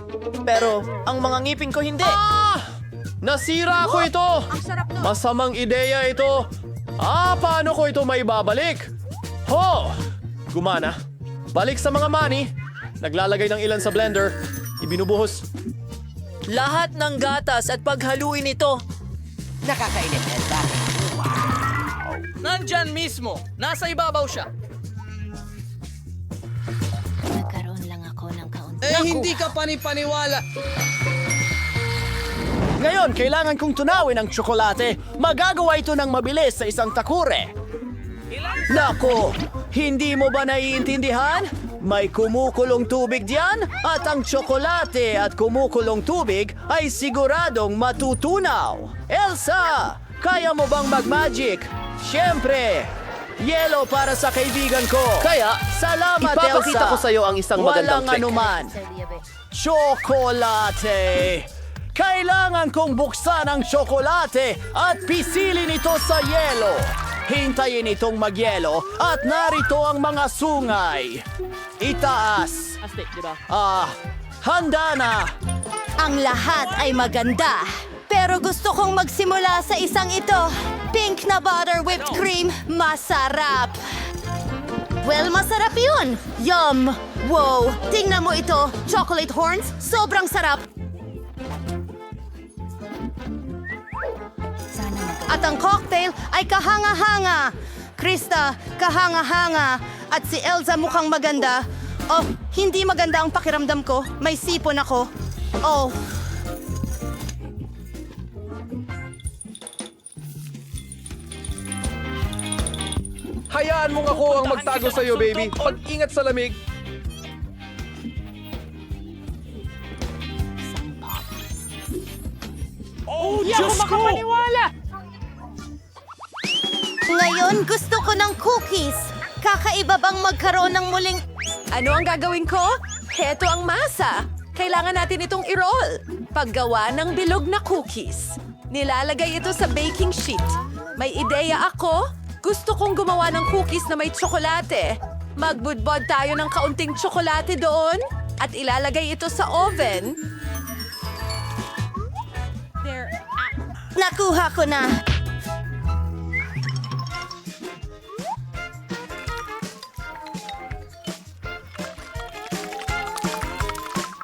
Pero ang mga ngipin ko hindi. Nasira ko ito! Masamang ideya ito. Paano ko ito may babalik? Ho! Gumana. Balik sa mga money. Naglalagay ng ilan sa blender. Ibinubuhos. Lahat ng gatas at paghaluin ito. Nakakainit na bakit? Nandyan mismo. Nasa ibabaw siya. Nagkaroon lang ako ng kaunti. Hindi ka panipaniwala. Ngayon, kailangan kong tunawin ang tsokolate. Magagawa ito ng mabilis sa isang takure. Nako, hindi mo ba naiintindihan? May kumukulong tubig diyan at ang tsokolate at kumukulong tubig ay siguradong matutunaw. Elsa, kaya mo bang mag-magic? Siyempre, yelo para sa kaibigan ko. Kaya, salamat ipapakita Elsa. ko sa'yo ang isang magandang Walang trick. anuman. Tsokolate. Kailangan kong buksan ang tsokolate at pisilin ito sa yelo. Hintayin itong magyelo at narito ang mga sungay. Itaas. Handa na. Ang lahat ay maganda. Pero gusto kong magsimula sa isang ito. Pink na butter whipped cream. Masarap. Well, masarap yun. Yum! Wow! Tingnan mo ito. Chocolate horns. Sobrang sarap. At ang cocktail ay kahanga-hanga. Krista, kahanga-hanga. At si Elsa mukhang maganda. Oh, hindi maganda ang pakiramdam ko. May sipon ako. Oh. Hayaan mong ako ang magtago sa'yo, baby. Pag-ingat sa lamig. Hindi ako makapaniwala! Ngayon gusto ko ng cookies. Kakaiba bang magkaroon ng muling... Ano ang gagawin ko? Heto ang masa. Kailangan natin itong i-roll. Paggawa ng bilog na cookies. Nilalagay ito sa baking sheet. May ideya ako. Gusto kong gumawa ng cookies na may tsokolate. Magbudbod tayo ng kaunting tsokolate doon at ilalagay ito sa oven. Nakuha ko na.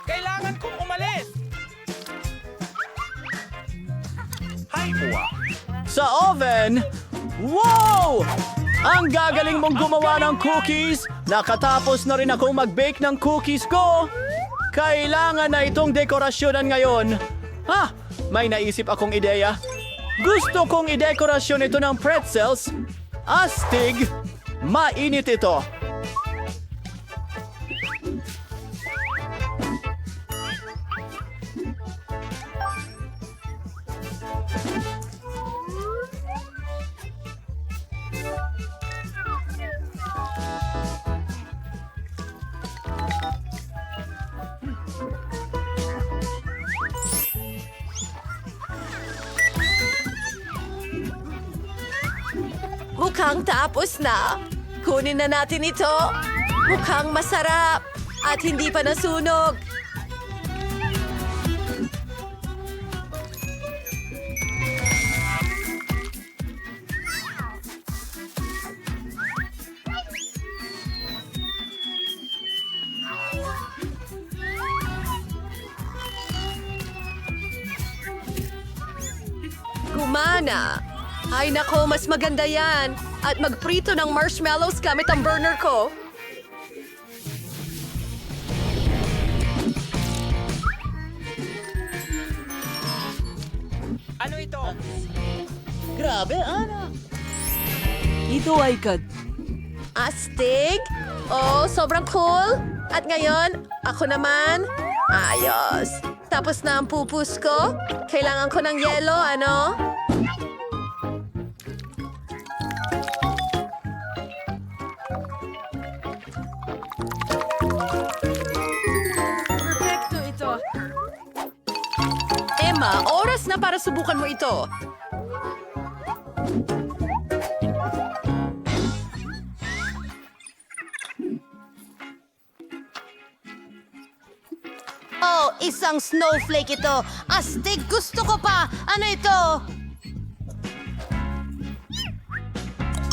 Kailangan kong umalis! Sa oven? Wow! Ang gagaling mong gumawa ng cookies. Nakatapos na rin akong mag-bake ng cookies ko. Kailangan na itong dekorasyonan ngayon. May naisip akong ideya. Gusto kong idekorasyon ito ng pretzels. Astig! Mainit ito. Mukhang tapos na. Kunin na natin ito. Mukhang masarap. At hindi pa nasunog. Gumana! Ay nako, mas maganda yan. At magprito ng marshmallows gamit ang burner ko. Ano ito? Grabe, Ana. Ito ay Astig? Oh, sobrang cool. At ngayon, ako naman. Ayos. Tapos na ang pupus ko. Kailangan ko ng yelo, ano? Perfecto ito. Emma, oras na para subukan mo ito. Oh, isang snowflake ito. Astig, gusto ko pa. Ano ito?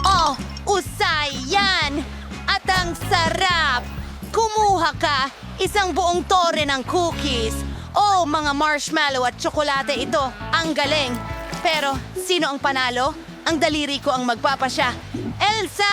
Oh, usay yan. At ang sarap. Kumuha ka. Isang buong tore ng cookies. Oh, mga marshmallow at tsokolate ito. Ang galing. Pero, sino ang panalo? Ang daliri ko ang magpapasya. Elsa!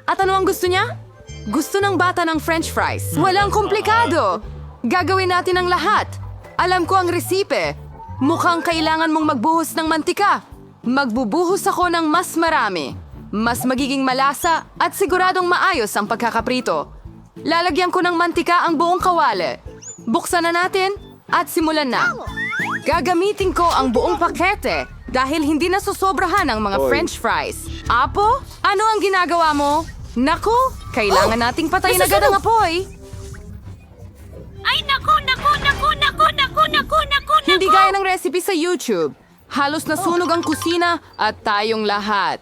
At ano ang gusto niya? Gusto ng bata ng french fries. Walang komplikado. Gagawin natin ang lahat. Alam ko ang resipe. Mukhang kailangan mong magbuhos ng mantika. Magbubuhos ako ng mas marami. Mas magiging malasa at siguradong maayos ang pagkakaprito. Lalagyan ko ng mantika ang buong kawali. Buksan na natin at simulan na. Gagamitin ko ang buong pakete dahil hindi nasusobrahan ang mga french fries. Apo, ano ang ginagawa mo? Naku, kailangan nating patayin agad ang apoy. Ay, naku! Hindi gaya ng recipe sa YouTube. Halos nasunog ang kusina at tayong lahat.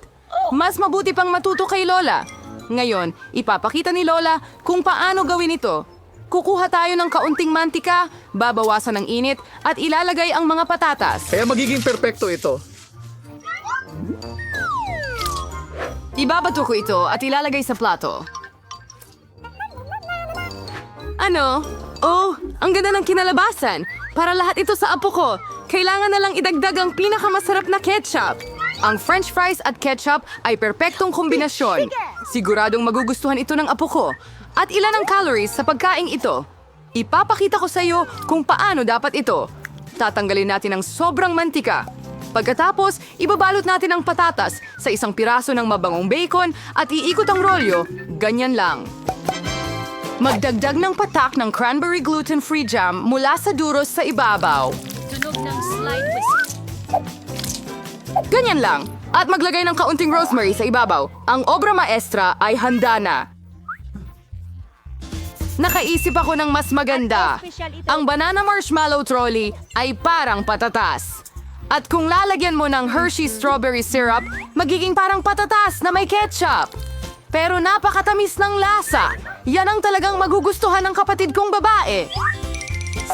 Mas mabuti pang matuto kay Lola. Ngayon, ipapakita ni Lola kung paano gawin ito. Kukuha tayo ng kaunting mantika, babawasan ng init, at ilalagay ang mga patatas. Kaya magiging perpekto ito. Ibabato ko ito at ilalagay sa plato. Ano? Oh, ang ganda ng kinalabasan. Para lahat ito sa apo ko, kailangan na lang idagdag ang pinakamasarap na ketchup. Ang french fries at ketchup ay perpektong kombinasyon. Siguradong magugustuhan ito ng apo ko. At ilan ang calories sa pagkaing ito? Ipapakita ko sa iyo kung paano dapat ito. Tatanggalin natin ang sobrang mantika. Pagkatapos, ibabalot natin ang patatas sa isang piraso ng mabangong bacon at iikot ang rolyo. Ganyan lang. Magdagdag ng patak ng cranberry gluten-free jam mula sa duros sa ibabaw. Tunog ng slide whistle. Ganyan lang. At maglagay ng kaunting rosemary sa ibabaw. Ang obra maestra ay handa na. Nakaisip ako ng mas maganda. Ang banana marshmallow trolley ay parang patatas. At kung lalagyan mo ng Hershey strawberry syrup, magiging parang patatas na may ketchup. Pero napakatamis ng lasa. Yan ang talagang magugustuhan ng kapatid kong babae.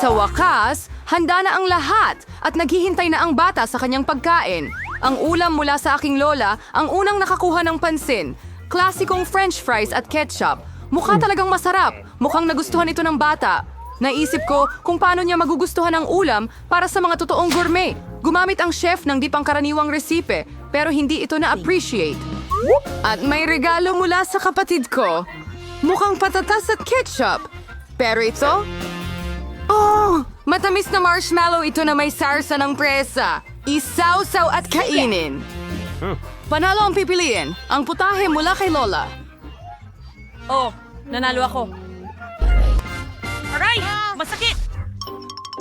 Sa wakas, handa na ang lahat at naghihintay na ang bata sa kanyang pagkain. Ang ulam mula sa aking lola ang unang nakakuha ng pansin. Klasikong french fries at ketchup. Mukha talagang masarap. Mukhang nagustuhan ito ng bata. Naisip ko kung paano niya magugustuhan ang ulam para sa mga totoong gourmet. Gumamit ang chef ng di pangkaraniwang resipe, pero hindi ito na-appreciate. At may regalo mula sa kapatid ko. Mukhang patatas at ketchup. Pero ito? Oh, matamis na marshmallow ito na may sarsa ng presa. Isawsaw at kainin. Panalo ang pipiliin. Ang putahe mula kay Lola. Oh, nanalo ako. Aray! Masakit!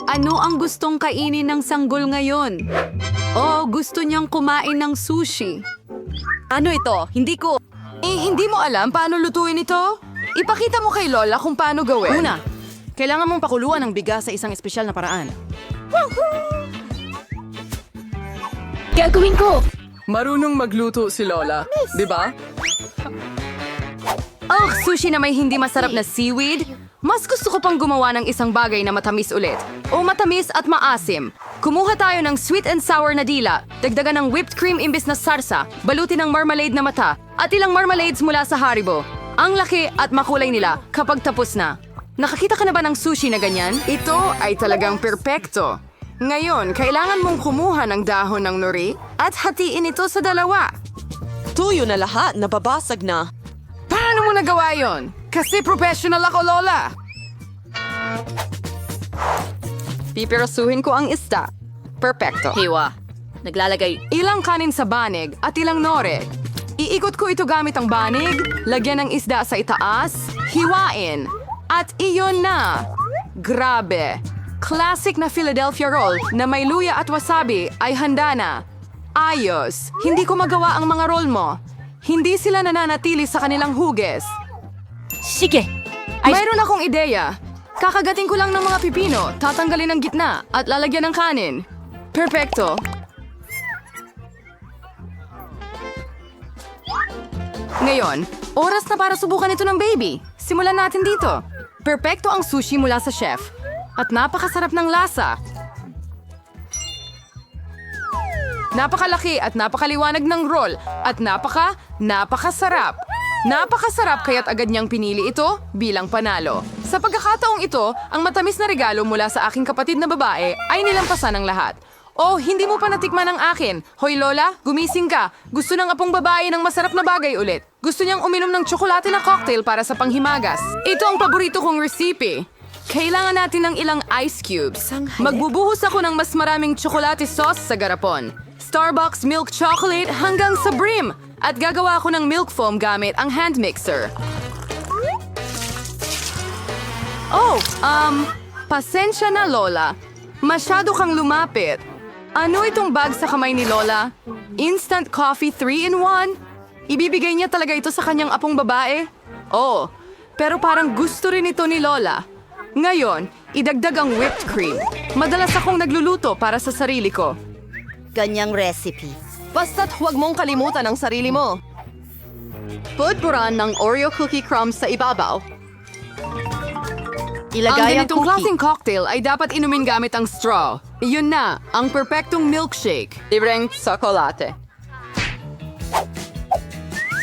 Ano ang gustong kainin ng sanggol ngayon? Oh, gusto niyang kumain ng sushi. Ano ito? Hindi ko... hindi mo alam paano lutuin ito? Ipakita mo kay Lola kung paano gawin. Una, kailangan mong pakuluan ng bigas sa isang espesyal na paraan. Gagawin ko! Marunong magluto si Lola, di ba? Oh, sushi na may hindi masarap na seaweed? Mas gusto ko pang gumawa ng isang bagay na matamis ulit. O matamis at maasim. Kumuha tayo ng sweet and sour na dila, dagdagan ng whipped cream imbis na sarsa, balutin ng marmalade na mata, at ilang marmalades mula sa Haribo. Ang laki at makulay nila kapag tapos na. Nakakita ka na ba ng sushi na ganyan? Ito ay talagang perpekto. Ngayon, kailangan mong kumuha ng dahon ng nori at hatiin ito sa dalawa. Tuyo na lahat, nababasag na. Paano mo nagawa yon? Kasi professional ako, Lola! Pipirasuhin ko ang isda. Perfecto. Hiwa. Naglalagay. Ilang kanin sa banig at ilang nore. Iikot ko ito gamit ang banig, lagyan ng isda sa itaas, hiwain, at iyon na. Grabe! Classic na Philadelphia roll na may luya at wasabi ay handa na. Ayos! Hindi ko magawa ang mga roll mo. Hindi sila nananatili sa kanilang huges. Sige. Mayroon akong ideya. Kakagating ko lang ng mga pipino, tatanggalin ang gitna, at lalagyan ng kanin. Perfecto. Ngayon, oras na para subukan ito ng baby. Simulan natin dito. Perfecto ang sushi mula sa chef. At napakasarap ng lasa. Napakalaki at napakaliwanag ng roll. At napakasarap. Napakasarap kaya't agad niyang pinili ito bilang panalo. Sa pagkakataong ito, ang matamis na regalo mula sa aking kapatid na babae ay nilampasan ng lahat. Oh, hindi mo pa natikman ang akin. Hoy Lola, gumising ka. Gusto ng apong babae ng masarap na bagay ulit. Gusto niyang uminom ng tsokolate na cocktail para sa panghimagas. Ito ang paborito kong recipe. Kailangan natin ng ilang ice cubes. Magbubuhos ako ng mas maraming tsokolate sauce sa garapon. Starbucks milk chocolate hanggang sa brim. At gagawa ako ng milk foam gamit ang hand mixer. Oh, pasensya na Lola. Masyado kang lumapit. Ano itong bag sa kamay ni Lola? Instant coffee 3-in-1? Ibibigay niya talaga ito sa kanyang apong babae? Oh, pero parang gusto rin ito ni Lola. Ngayon, idagdag ang whipped cream. Madalas akong nagluluto para sa sarili ko. Ganyang recipe. Basta't huwag mong kalimutan ang sarili mo. Pudpuran ng Oreo cookie crumbs sa ibabaw. Ang Ilagay ang ganitong cookie. klaseng cocktail ay dapat inumin gamit ang straw. Iyon na, ang perpektong milkshake. Libreng tsokolate.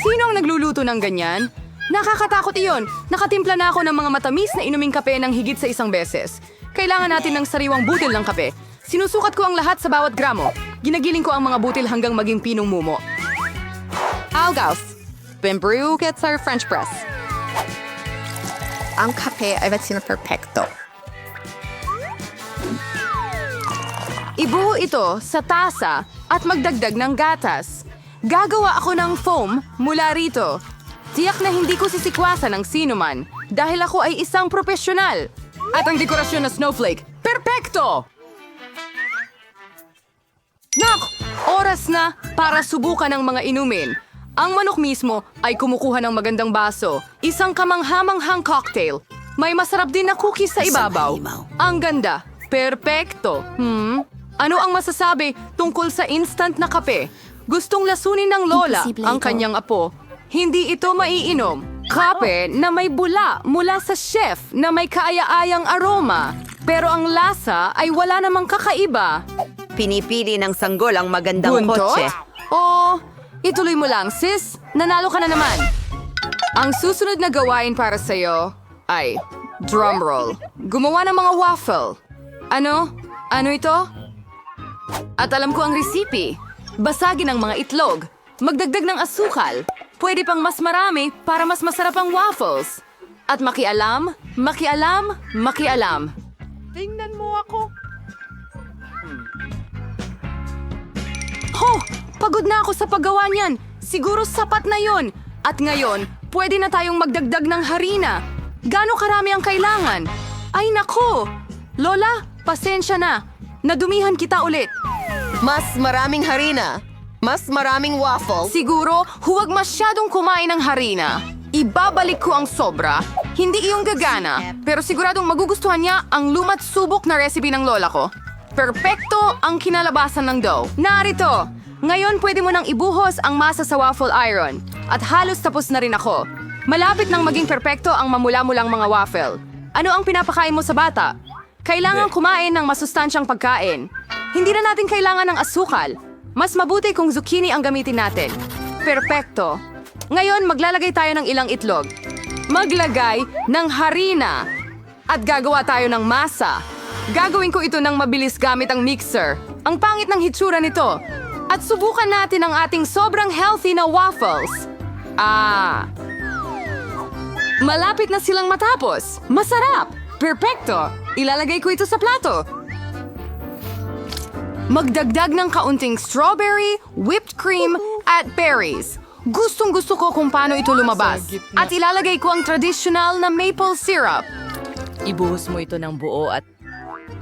Sino ang nagluluto ng ganyan? Nakakatakot iyon. Nakatimpla na ako ng mga matamis na inuming kape ng higit sa isang beses. Kailangan natin ng sariwang butil ng kape. Sinusukat ko ang lahat sa bawat gramo. Ginagiling ko ang mga butil hanggang maging pinong mumo. Algaus. Bembrew gets our French press. Ang kape ay perfecto. Ibuo ito sa tasa at magdagdag ng gatas. Gagawa ako ng foam mula rito. Tiyak na hindi ko sisikwasan ng sino man dahil ako ay isang profesional. At ang dekorasyon na snowflake, perpekto! Nak! Oras na para subukan ng mga inumin. Ang manok mismo ay kumukuha ng magandang baso, isang kamanghamanghang cocktail. May masarap din na cookies sa ibabaw. Ang ganda. Perpekto. Ano ang masasabi tungkol sa instant na kape? Gustong lasunin ng Lola Imposible ang ito. kanyang apo. Hindi ito maiinom. Kape na may bula mula sa chef na may kaaya-ayang aroma. Pero ang lasa ay wala namang kakaiba. Pinipili ng sanggol ang magandang Buntot? kotse. O, ituloy mo lang, sis. Nanalo ka na naman. Ang susunod na gawain para sa'yo ay drumroll. Gumawa ng mga waffle. Ano? Ano ito? At alam ko ang recipe. Basagin ang mga itlog. Magdagdag ng asukal. Pwede pang mas marami para mas masarap ang waffles. At makialam, makialam, makialam. Tingnan mo ako. Ho! Pagod na ako sa paggawa niyan. Siguro sapat na yon. At ngayon, pwede na tayong magdagdag ng harina. Gaano karami ang kailangan? Ay nako! Lola, pasensya na. Nadumihan kita ulit. Mas maraming harina. Mas maraming waffle. Siguro, huwag masyadong kumain ng harina. Ibabalik ko ang sobra. Hindi iyong gagana, pero siguradong magugustuhan niya ang lumat subok na recipe ng lola ko. Perpekto ang kinalabasan ng dough. Narito, Ngayon pwede mo nang ibuhos ang masa sa waffle iron. At halos tapos na rin ako. Malapit nang maging perpekto ang mamula-mulang mga waffle. Ano ang pinapakain mo sa bata? Kailangan kumain ng masustansyang pagkain. Hindi na natin kailangan ng asukal. Mas mabuti kung zucchini ang gamitin natin. Perpekto. Ngayon maglalagay tayo ng ilang itlog. Maglagay ng harina. At gagawa tayo ng masa. Gagawin ko ito ng mabilis gamit ang mixer. Ang pangit ng hitsura nito. At subukan natin ang ating sobrang healthy na waffles. Malapit na silang matapos. Masarap! Perpekto! Ilalagay ko ito sa plato. Magdagdag ng kaunting strawberry, whipped cream, at berries. Gustong-gusto ko kung paano ito lumabas. At ilalagay ko ang traditional na maple syrup. Ibuhos mo ito ng buo at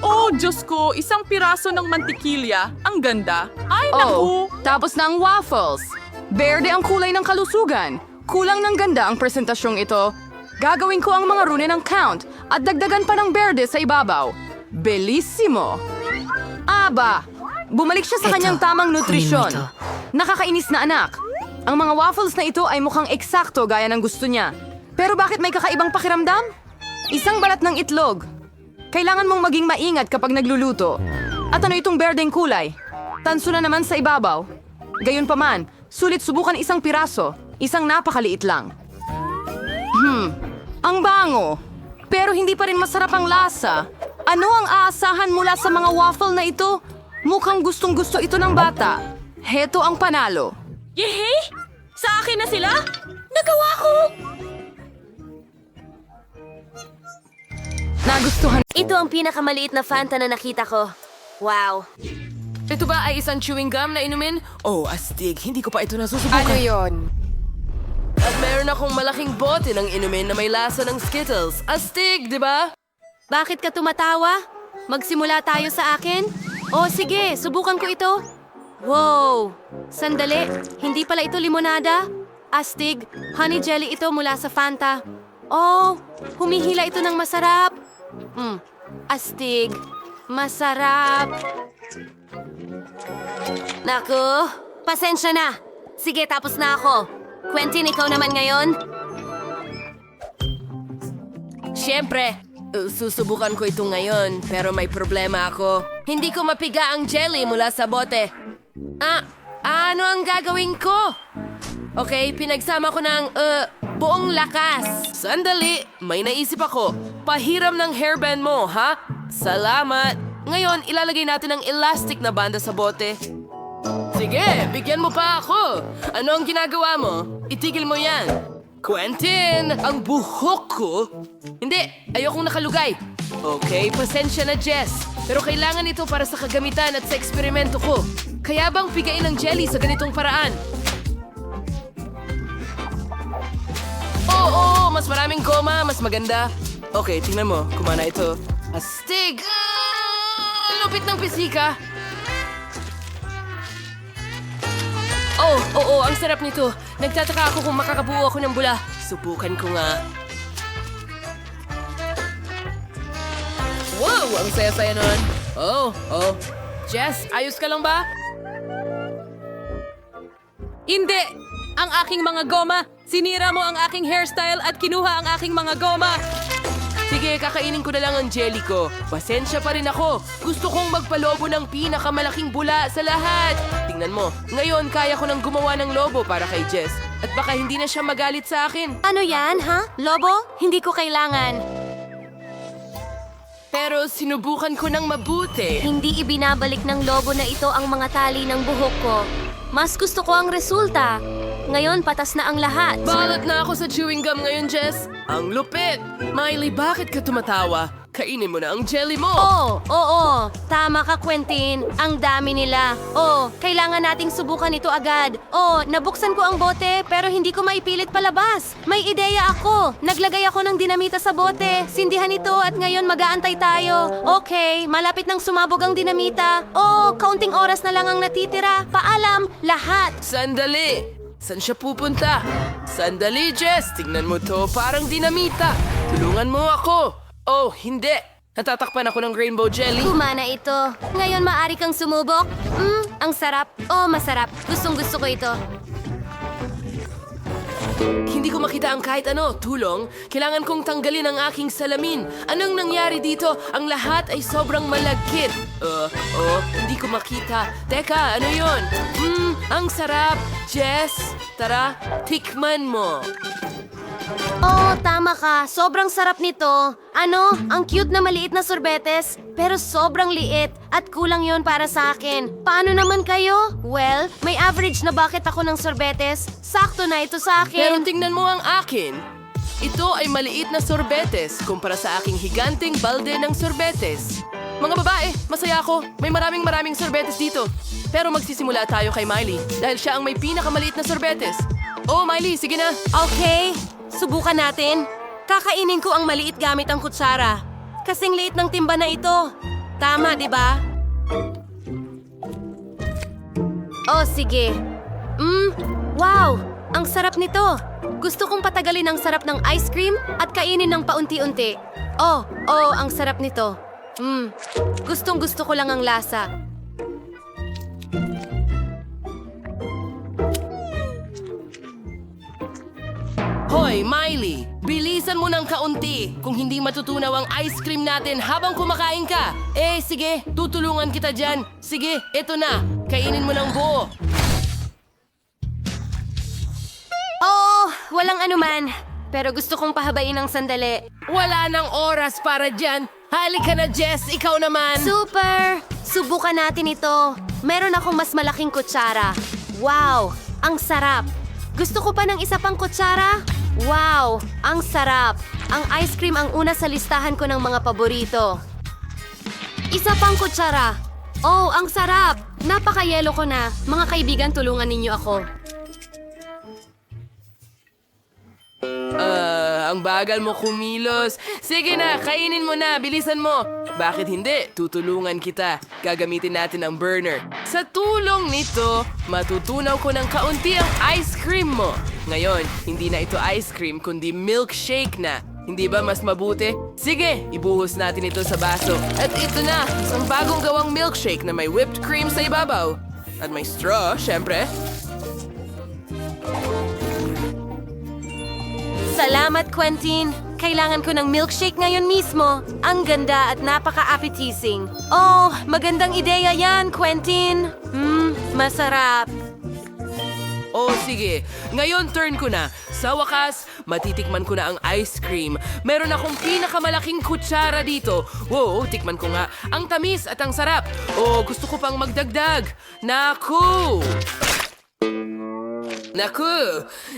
Oh, Diyos ko, isang piraso ng mantikilya. Ang ganda. Ay, Oh, tapos na ang waffles. Berde ang kulay ng kalusugan. Kulang ng ganda ang presentasyong ito. Gagawin ko ang mga rune ng count at dagdagan pa ng berde sa ibabaw. Bellissimo! Aba! Bumalik siya sa kanyang tamang nutrisyon. Nakakainis na anak. Ang mga waffles na ito ay mukhang eksakto gaya ng gusto niya. Pero bakit may kakaibang pakiramdam? Isang balat ng itlog. Kailangan mong maging maingat kapag nagluluto. At ano itong berdeng kulay? Tanso na naman sa ibabaw. Gayunpaman, sulit subukan isang piraso. Isang napakaliit lang. Ang bango. Pero hindi pa rin masarap ang lasa. Ano ang aasahan mula sa mga waffle na ito? Mukhang gustong-gusto ito ng bata. Heto ang panalo. Yehe? Sa akin na sila? Nagawa ko! Nagustuhan. Ito ang pinakamaliit na Fanta na nakita ko. Wow. Ito ba ay isang chewing gum na inumin? Oh, astig. Hindi ko pa ito nasusubukan. Ano yon? At meron akong malaking bote ng inumin na may lasa ng Skittles. Astig, di ba? Bakit ka tumatawa? Magsimula tayo sa akin? Oh, sige, subukan ko ito. Wow! Sandali, hindi pala ito limonada. Astig, honey jelly ito mula sa Fanta. Oh, humihila ito ng masarap. Astig, masarap. Naku, pasensya na. Sige, tapos na ako. Quentin, ikaw naman ngayon? Siyempre, susubukan ko ito ngayon, pero may problema ako. Hindi ko mapiga ang jelly mula sa bote. Ano ang gagawin ko? Okay, pinagsama ko ng, buong lakas. Sandali, may naisip ako. Pahiram ng hairband mo, ha? Salamat. Ngayon, ilalagay natin ang elastic na banda sa bote. Sige, bigyan mo pa ako. Ano ang ginagawa mo? Itigil mo yan. Quentin, ang buhok ko? Hindi, ayokong nakalugay. Okay, pasensya na, Jess. Pero kailangan ito para sa kagamitan at sa eksperimento ko. Kaya bang pigain ang jelly sa ganitong paraan? Oo, mas maraming goma, mas maganda. Okay, tingnan mo, kumana ito. Astig! Lupit ng pisika. Oo, ang sarap nito. Nagtataka ako kung makakabuo ako ng bula. Subukan ko nga. Wow, ang saya-saya nun. Oh. Jess, ayos ka lang ba? Hindi! Ang aking mga goma! Sinira mo ang aking hairstyle at kinuha ang aking mga goma! Sige, kakainin ko na lang ang jelly ko. Pasensya pa rin ako. Gusto kong magpalobo ng pinakamalaking bula sa lahat. Tingnan mo, ngayon kaya ko nang gumawa ng lobo para kay Jess. At baka hindi na siya magalit sa akin. Ano yan, ha? Lobo? Hindi ko kailangan. Pero sinubukan ko ng mabuti. Hindi ibinabalik ng lobo na ito ang mga tali ng buhok ko. Mas gusto ko ang resulta. Ngayon, patas na ang lahat. Balot na ako sa chewing gum ngayon, Jess. Ang lupit! Miley, bakit ka tumatawa? Kainin mo na ang jelly mo! Oo. Tama ka, Quentin. Ang dami nila. Kailangan nating subukan ito agad. Nabuksan ko ang bote, pero hindi ko maipilit palabas. May ideya ako. Naglagay ako ng dinamita sa bote. Sindihan ito at ngayon mag-aantay tayo. Okay, malapit nang sumabog ang dinamita. Kaunting oras na lang ang natitira. Paalam, lahat. Sandali! Saan siya pupunta? Sandali, Jess! Tingnan mo to, parang dinamita. Tulungan mo ako. Oh, hindi. Natatakpan ako ng rainbow jelly. Kumana ito. Ngayon maaari kang sumubok. Ang sarap. Oh, masarap. Gustong-gusto ko ito. Hindi ko makita ang kahit ano. Tulong? Kailangan kong tanggalin ang aking salamin. Anong nangyari dito? Ang lahat ay sobrang malagkit. Hindi ko makita. Teka, ano yon? Ang sarap. Jess, tara, tikman mo. Oh, tama ka. Sobrang sarap nito. Ano? Ang cute na maliit na sorbetes. Pero sobrang liit. At kulang yon para sa akin. Paano naman kayo? Well, may average na bucket ako ng sorbetes. Sakto na ito sa Pero akin. tingnan mo ang akin. Ito ay maliit na sorbetes kumpara sa aking higanting balde ng sorbetes. Mga babae, masaya ako. May maraming sorbetes dito. Pero magsisimula tayo kay Miley dahil siya ang may pinakamaliit na sorbetes. Oh, Miley, sige na. Okay, subukan natin. Kakainin ko ang maliit gamit ang kutsara. Kasing liit ng timba na ito. Tama, di ba? Oh, sige. Wow! Ang sarap nito. Gusto kong patagalin ang sarap ng ice cream at kainin ng paunti-unti. Oh, ang sarap nito. Gustong-gusto ko lang ang lasa. Hoy, Miley! Bilisan mo ng kaunti kung hindi matutunaw ang ice cream natin habang kumakain ka. Sige, tutulungan kita dyan. Sige, eto na. Kainin mo ng buo. Oo, walang anuman. Pero gusto kong pahabain ng sandali. Wala nang oras para dyan. Halika na, Jess. Ikaw naman. Super! Subukan natin ito. Meron akong mas malaking kutsara. Wow! Ang sarap! Gusto ko pa ng isa pang kutsara? Wow! Ang sarap! Ang ice cream ang una sa listahan ko ng mga paborito. Isa pang kutsara. Oh, ang sarap! Napaka-yelo ko na. Mga kaibigan, tulungan ninyo ako. Ang bagal mo kumilos. Sige na, kainin mo na. Bilisan mo. Bakit hindi? Tutulungan kita. Gagamitin natin ang burner. Sa tulong nito, matutunaw ko ng kaunti ang ice cream mo. Ngayon, hindi na ito ice cream, kundi milkshake na. Hindi ba mas mabuti? Sige, ibuhos natin ito sa baso. At ito na, isang bagong gawang milkshake na may whipped cream sa ibabaw. At may straw, syempre. Salamat, Quentin. Kailangan ko ng milkshake ngayon mismo. Ang ganda at napaka-appetizing. Oh, magandang ideya yan, Quentin. Masarap. Oh, sige. Ngayon turn ko na. Sa wakas, matitikman ko na ang ice cream. Meron akong pinakamalaking kutsara dito. Wow, tikman ko nga. Ang tamis at ang sarap. Oh, gusto ko pang magdagdag. Naku!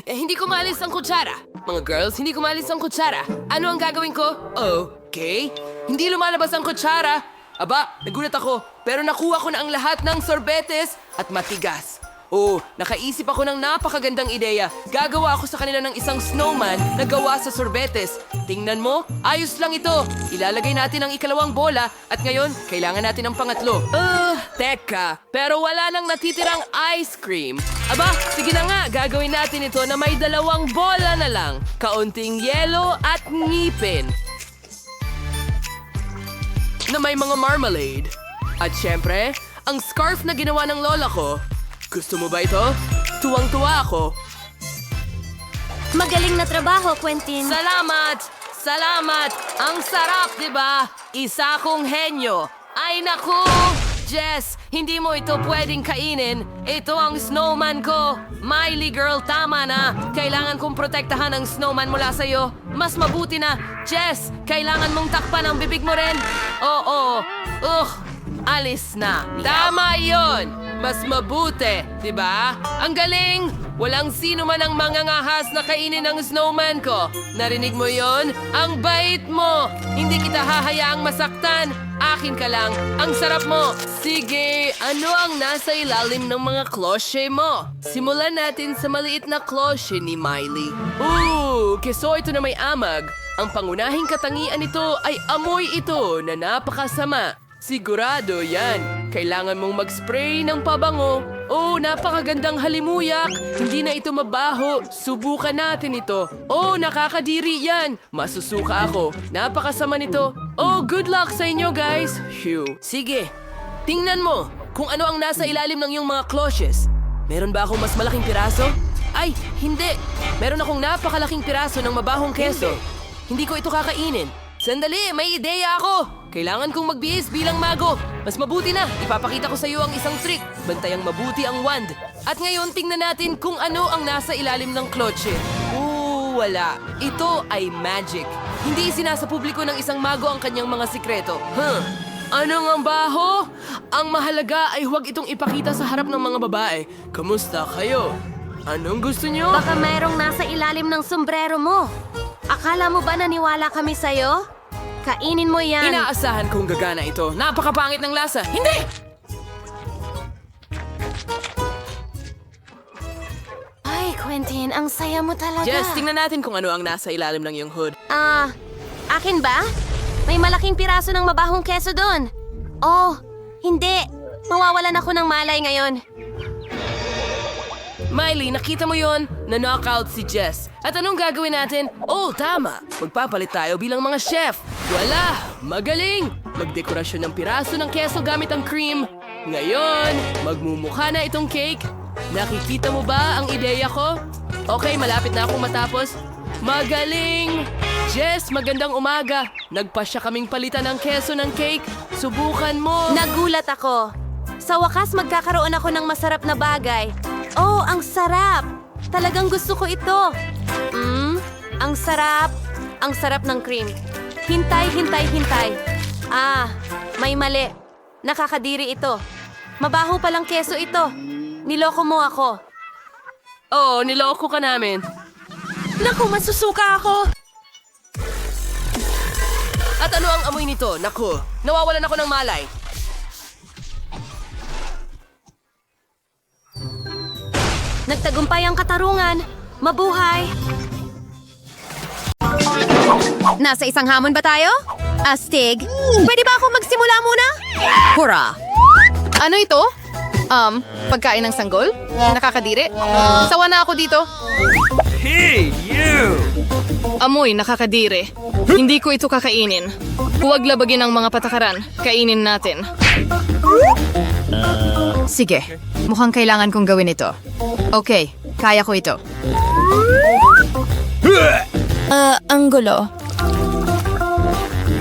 Hindi ko maalis ang kutsara. Mga girls, hindi ko maalis ang kutsara. Ano ang gagawin ko? Okay. Hindi lumalabas ang kutsara. Aba, nagulat ako. Pero nakuha ko na ang lahat ng sorbetes at matigas. Oh, nakaisip ako ng napakagandang ideya. Gagawa ako sa kanila ng isang snowman na gawa sa sorbetes. Tingnan mo, ayos lang ito. Ilalagay natin ang ikalawang bola at ngayon, kailangan natin ang pangatlo. Teka, pero wala nang natitirang ice cream. Aba, sige na nga, gagawin natin ito na may dalawang bola na lang. Kaunting yelo at ngipin. Na may mga marmalade. At syempre, ang scarf na ginawa ng lola ko. Gusto mo ba ito? Tuwang-tuwa ako. Magaling na trabaho, Quentin. Salamat! Salamat! Ang sarap, di ba? Isa kong henyo. Ay naku! Jess, hindi mo ito pwedeng kainin. Ito ang snowman ko. Miley girl, tama na. Kailangan kong protektahan ang snowman mula sa'yo. Mas mabuti na. Jess, kailangan mong takpan ang bibig mo rin. Oo. Alis na. Tama yon. Mas mabuti, di ba? Ang galing! Walang sino man ang mangangahas na kainin ang snowman ko. Narinig mo yon? Ang bait mo! Hindi kita hahayaang masaktan. Akin ka lang. Ang sarap mo. Sige, ano ang nasa ilalim ng mga klosye mo? Simulan natin sa maliit na klosye ni Miley. Keso ito na may amag. Ang pangunahing katangian nito ay amoy ito na napakasama. Sigurado yan. Kailangan mong mag-spray ng pabango Oh, napakagandang halimuyak. Hindi na ito mabaho. Subukan natin ito. Oh, nakakadiri yan. Masusuka ako. Napakasama nito. Oh, good luck sa inyo, guys. Phew. Sige, tingnan mo kung ano ang nasa ilalim ng iyong mga cloches. Meron ba akong mas malaking piraso? Ay, hindi. Meron akong napakalaking piraso ng mabahong keso. Hindi ko ito kakainin. Sandali, may ideya ako. Kailangan kong magbihis bilang mago. Mas mabuti na, ipapakita ko sa iyo ang isang trick. Bantayang mabuti ang wand. At ngayon, tingnan natin kung ano ang nasa ilalim ng cloche. Wala. Ito ay magic. Hindi isinasa publiko ng isang mago ang kanyang mga sikreto. Anong ang baho? Ang mahalaga ay huwag itong ipakita sa harap ng mga babae. Kamusta kayo? Anong gusto nyo? Baka mayroong nasa ilalim ng sombrero mo. Akala mo ba naniwala kami sa'yo? Kainin mo yan. Inaasahan kong gagana ito. Napakapangit ng lasa. Hindi! Ay, Quentin, ang saya mo talaga. Jess, tingnan natin kung ano ang nasa ilalim ng iyong hood. Akin ba? May malaking piraso ng mabahong keso doon. Oh, hindi. Mawawalan ako ng malay ngayon. Miley, nakita mo yon? Na-knockout si Jess. At anong gagawin natin? Oh, tama. Magpapalit tayo bilang mga chef. Wala! Magaling! Magdekorasyon ng piraso ng keso gamit ang cream. Ngayon, magmumukha na itong cake. Nakikita mo ba ang ideya ko? Okay, malapit na akong matapos. Magaling! Jess, magandang umaga. Nagpasya kaming palitan ng keso ng cake. Subukan mo. Nagulat ako. Sa wakas, magkakaroon ako ng masarap na bagay. Oh, ang sarap! Talagang gusto ko ito. Ang sarap. Ang sarap ng cream. Hintay. May mali. Nakakadiri ito. Mabaho palang keso ito. Niloko mo ako. Oh, niloko ka namin. Naku, masusuka ako! At ano ang amoy nito? Naku, nawawalan ako ng malay. Nagtagumpay ang katarungan. Mabuhay! Nasa isang hamon ba tayo? Astig, pwede ba ako magsimula muna? Hurra! Ano ito? Pagkain ng sanggol? Nakakadiri? Sawa na ako dito. Hey, you! Amoy, nakakadiri. Hindi ko ito kakainin. Huwag labagin ang mga patakaran. Kainin natin. Sige, mukhang kailangan kong gawin ito. Okay, kaya ko ito. Ang gulo.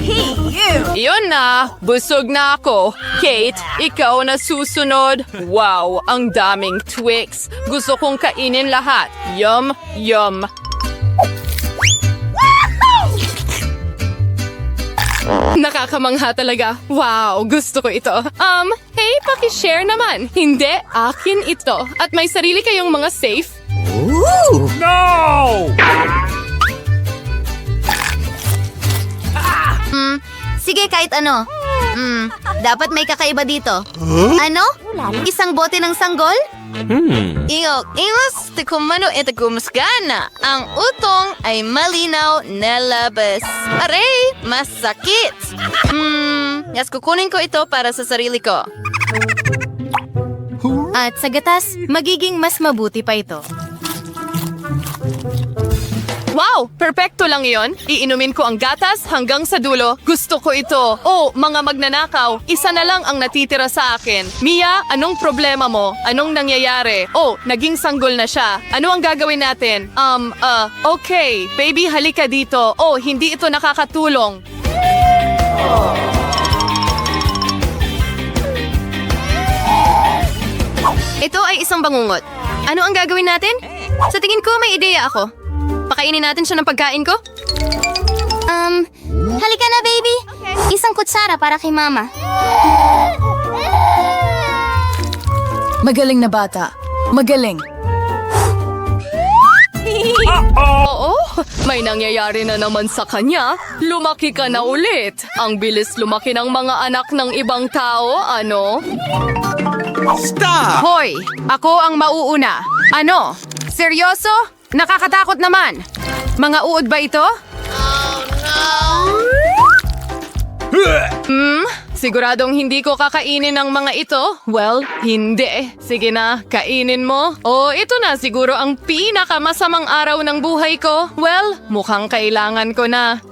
Hey, you! Iyon na! Busog na ako. Kate, ikaw na susunod. Wow, ang daming Twix. Gusto kong kainin lahat. Yum, yum. Nakakamangha talaga. Wow, gusto ko ito. Hey, pakishare naman. Hindi, akin ito. At may sarili kayong mga safe? No! Sige, kahit ano. Dapat may kakaiba dito. Ano? Isang bote ng sanggol? Ingos, tikumano ito kumusgana. Ang utong ay malinaw na labas. Aray, masakit. Yes, kukunin ko ito para sa sarili ko. At sa gatas, magiging mas mabuti pa ito. Wow! Perpekto lang iyon. Iinumin ko ang gatas hanggang sa dulo. Gusto ko ito. Oh, mga magnanakaw, isa na lang ang natitira sa akin. Mia, anong problema mo? Anong nangyayari? Oh, naging sanggol na siya. Ano ang gagawin natin? Okay. Baby, halika dito. Oh, hindi ito nakakatulong. Ito ay isang bangungot. Ano ang gagawin natin? Sa tingin ko, may ideya ako. Pakainin natin siya ng pagkain ko? Halika na, baby. Isang kutsara para kay mama. Magaling na bata. Magaling. Oo, may nangyayari na naman sa kanya. Lumaki ka na ulit. Ang bilis lumaki ng mga anak ng ibang tao, ano? Stop! Hoy, ako ang mauuna. Ano? Seryoso? Nakakatakot naman. Mga uod ba ito? Siguradong hindi ko kakainin ang mga ito? Well, hindi. Sige na, kainin mo. Oh, ito na siguro ang pinakamasamang araw ng buhay ko. Well, mukhang kailangan ko na.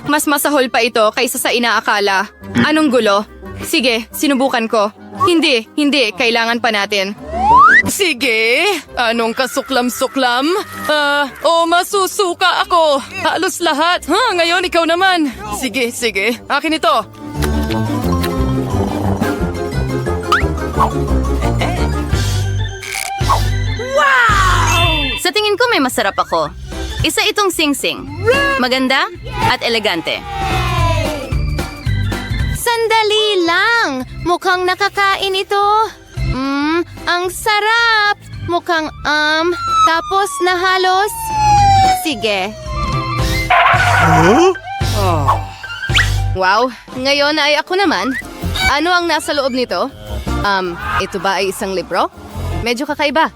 Mas masahol pa ito kaysa sa inaakala. Anong gulo? Sige, sinubukan ko. Hindi, kailangan pa natin. Sige, anong kasuklam-suklam? Masusuka ako. Halos lahat. Ngayon ikaw naman. Sige, akin ito. Sa tingin ko may masarap ako. Isa itong sing-sing. Maganda at elegante. Sandali lang! Mukhang nakakain ito. Ang sarap! Mukhang, tapos nahalos. Sige. Wow, ngayon ay ako naman. Ano ang nasa loob nito? Ito ba ay isang libro? Medyo kakaiba.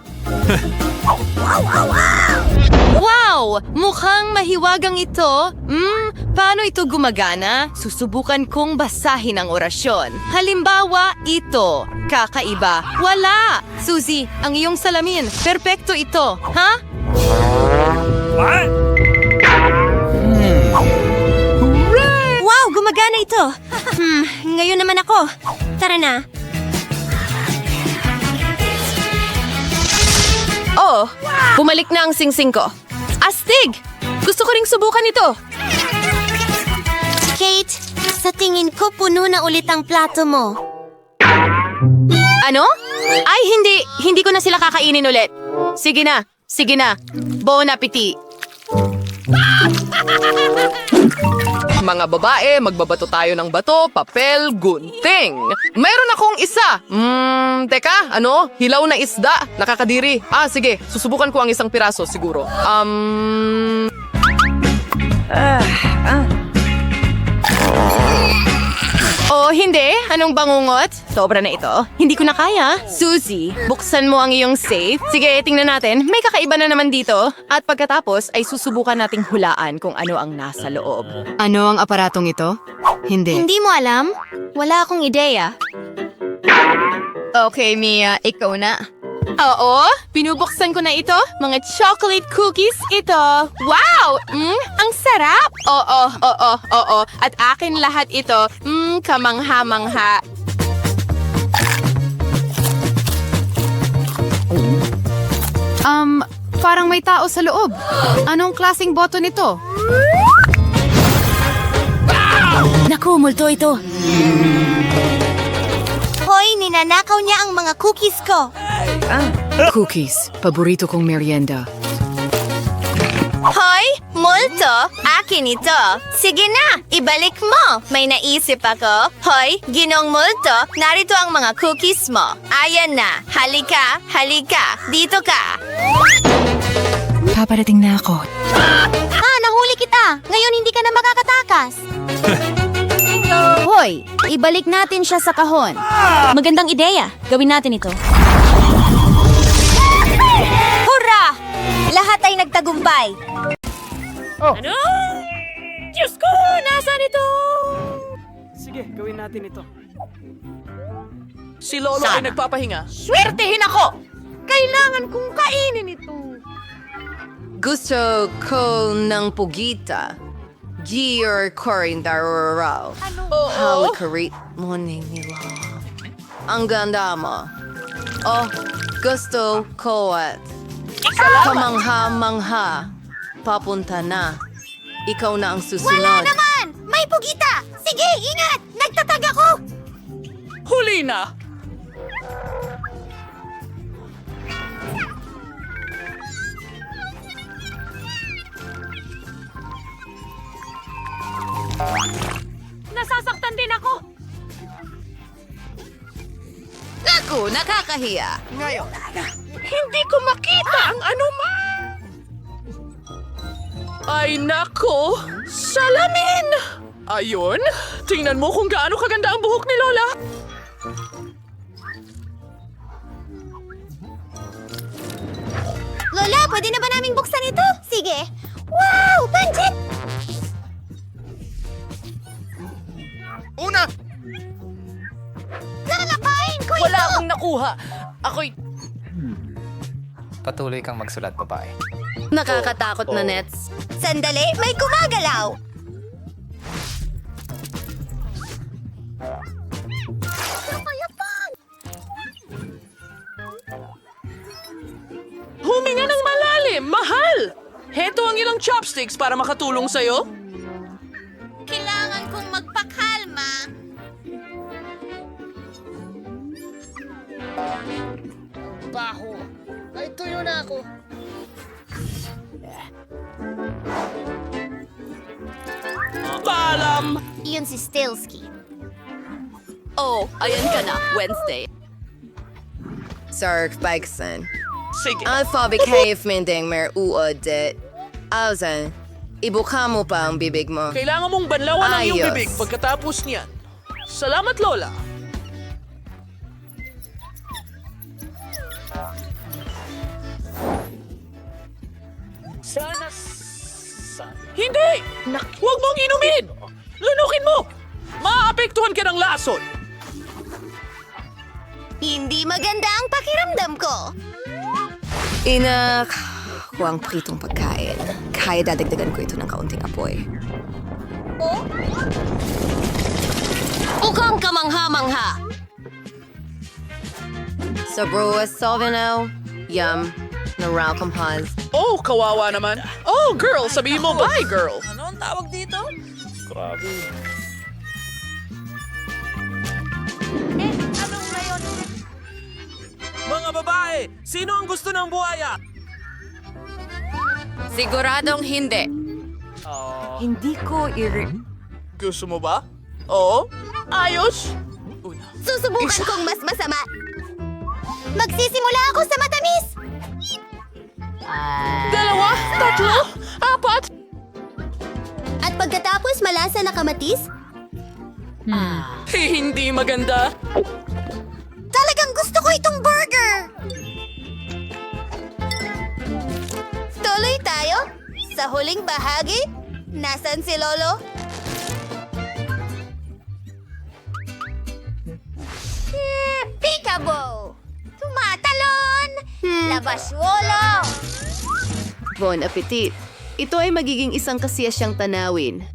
Wow! Mukhang mahiwagang ito. Paano ito gumagana? Susubukan kong basahin ang orasyon. Halimbawa, ito. Kakaiba. Wala! Suzy, ang iyong salamin. Perpekto ito. Ha? Wow! Gumagana ito! Ngayon naman ako. Tara na. Oh, bumalik na ang singsing ko. Astig! Gusto ko ring subukan ito. Kate, sa tingin ko puno na ulit ang plato mo. Ano? Ay, hindi ko na sila kakainin ulit. Sige na. Bon appetit. Mga babae, magbabato tayo ng bato, papel, gunting. Mayroon akong isa. Teka, hilaw na isda. Nakakadiri. Sige, susubukan ko ang isang piraso siguro. Oh, hindi. Anong bangungot? Sobra na ito. Hindi ko na kaya. Suzy, buksan mo ang iyong safe. Sige, tingnan natin. May kakaiba na naman dito. At pagkatapos ay susubukan nating hulaan kung ano ang nasa loob. Ano ang aparatong ito? Hindi. Hindi mo alam? Wala akong ideya. Okay, Mia, ikaw na. Oo, binubuksan ko na ito. Mga chocolate cookies ito. Wow! Ang sarap! Oo. At akin lahat ito. Kamangha-mangha. Parang may tao sa loob. Anong klaseng button ito? Naku, multo ito. Hoy, ninanakaw niya ang mga cookies ko. Cookies, paborito kong merienda. Hoy, multo, akin ito. Sige na, ibalik mo. May naisip ako. Hoy, ginong multo, narito ang mga cookies mo. Ayan na, halika, dito ka. Paparating na ako. Nahuli kita. Ngayon hindi ka na makakatakas. Hoy, ibalik natin siya sa kahon. Magandang ideya. Gawin natin ito. Hurra! Lahat ay nagtagumpay. Ano? Diyos ko! Nasaan ito? Sige, gawin natin ito. Si Lolo ay nagpapahinga. Swertehin ako! Kailangan kong kainin ito. Gusto ko ng pugita. Gear Corindaro. Halikarit mo nila. Ang ganda mo. Oh, gusto ko at kamangha-mangha. Papunta na. Ikaw na ang susunod. Wala naman! May pugita! Sige, ingat! Nagtatag ako! Huli na! Nasasaktan din ako! Naku, nakakahiya. Ngayon. Hindi ko makita ang anuman! Ay nako! Salamin! Ayun, tingnan mo kung gaano kaganda ang buhok ni Lola. Lola, pwede na ba naming buksan ito? Sige. Wow! Pansit! makuha. Ako'y... Patuloy kang magsulat, babae. Nakakatakot na nets. Sandali, may gumagalaw! Huminga ng malalim! Mahal! Heto ang ilang chopsticks para makatulong sa'yo. Kailangan kong magpakalma. Baho. Ay, tuyo na ako. Paalam! Iyon si Stilsky. Oh, ayan ka na. Wednesday. Sark Bikeson. Sige. Alpha behave mending mer uodet. Alzan, ibuka mo pa ang bibig mo. Kailangan mong banlawan ang iyong Ayos. bibig pagkatapos niyan. Salamat, Lola. Hindi! Huwag mong inumin! Lunukin mo! Maaapektuhan ka ng lason! Hindi maganda ang pakiramdam ko. Inak, huwag pritong pagkain. Kaya dadagdagan ko ito ng kaunting apoy. Ukang kamangha-mangha. Sa Brua Solvino, Yum, na Ralcom Haz. Oh, kawawa naman. Oh, girl, sabihin mo bye, girl. Ano ang tawag dito? Grabe. Mga babae, sino ang gusto ng buhaya? Siguradong hindi. Hindi ko Gusto mo ba? Oo? Ayos! Susubukan kong mas masama. Magsisimula ako sa matamis. 2, 3, 4. At pagkatapos malasa na kamatis, Hindi maganda. talagang gusto ko itong burger. Tuloy tayo sa huling bahagi. Nasaan si Lolo? Peekaboo! Tumatalon! Labaswolo! Bon appetit. Ito ay magiging isang kasiyasyang tanawin.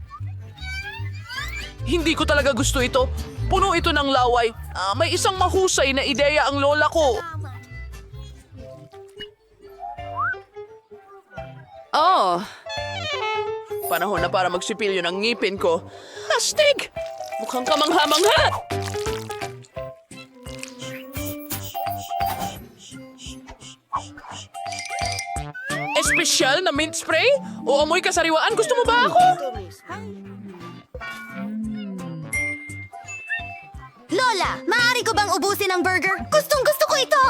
Hindi ko talaga gusto ito. Puno ito ng laway. May isang mahusay na ideya ang lola ko. Oh, Panahon na para magsipilyo ng ngipin ko. Astig! Mukhang kamangha-mangha! Espesyal na mint spray? O amoy kasariwaan? Gusto mo ba ako? Lola, maaari ko bang ubusin ang burger? Gustong gusto ko ito!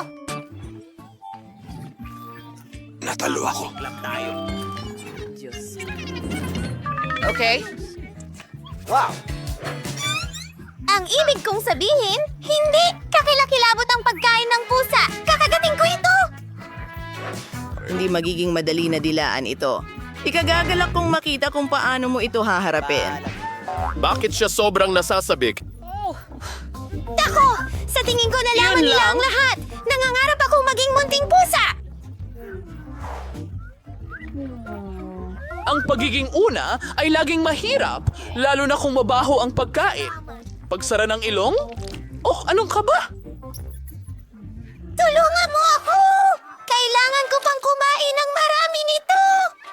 Natalo ako. okay. Wow! Ang ibig kong sabihin, hindi kakilakilabot ang pagkain ng pusa. Kakagating ko ito! Hindi magiging madali na dilaan ito. Ikagagalak kong makita kung paano mo ito haharapin. Bakit siya sobrang nasasabik? Dako! Sa tingin ko nalaman Yun nila lang? ang lahat. Nangangarap akong maging munting pusa! Ang pagiging una ay laging mahirap, lalo na kung mabaho ang pagkain. Pagsara ng ilong? Oh, anong kaba? Tulungan mo ako! Kailangan ko pang kumain ng marami nito!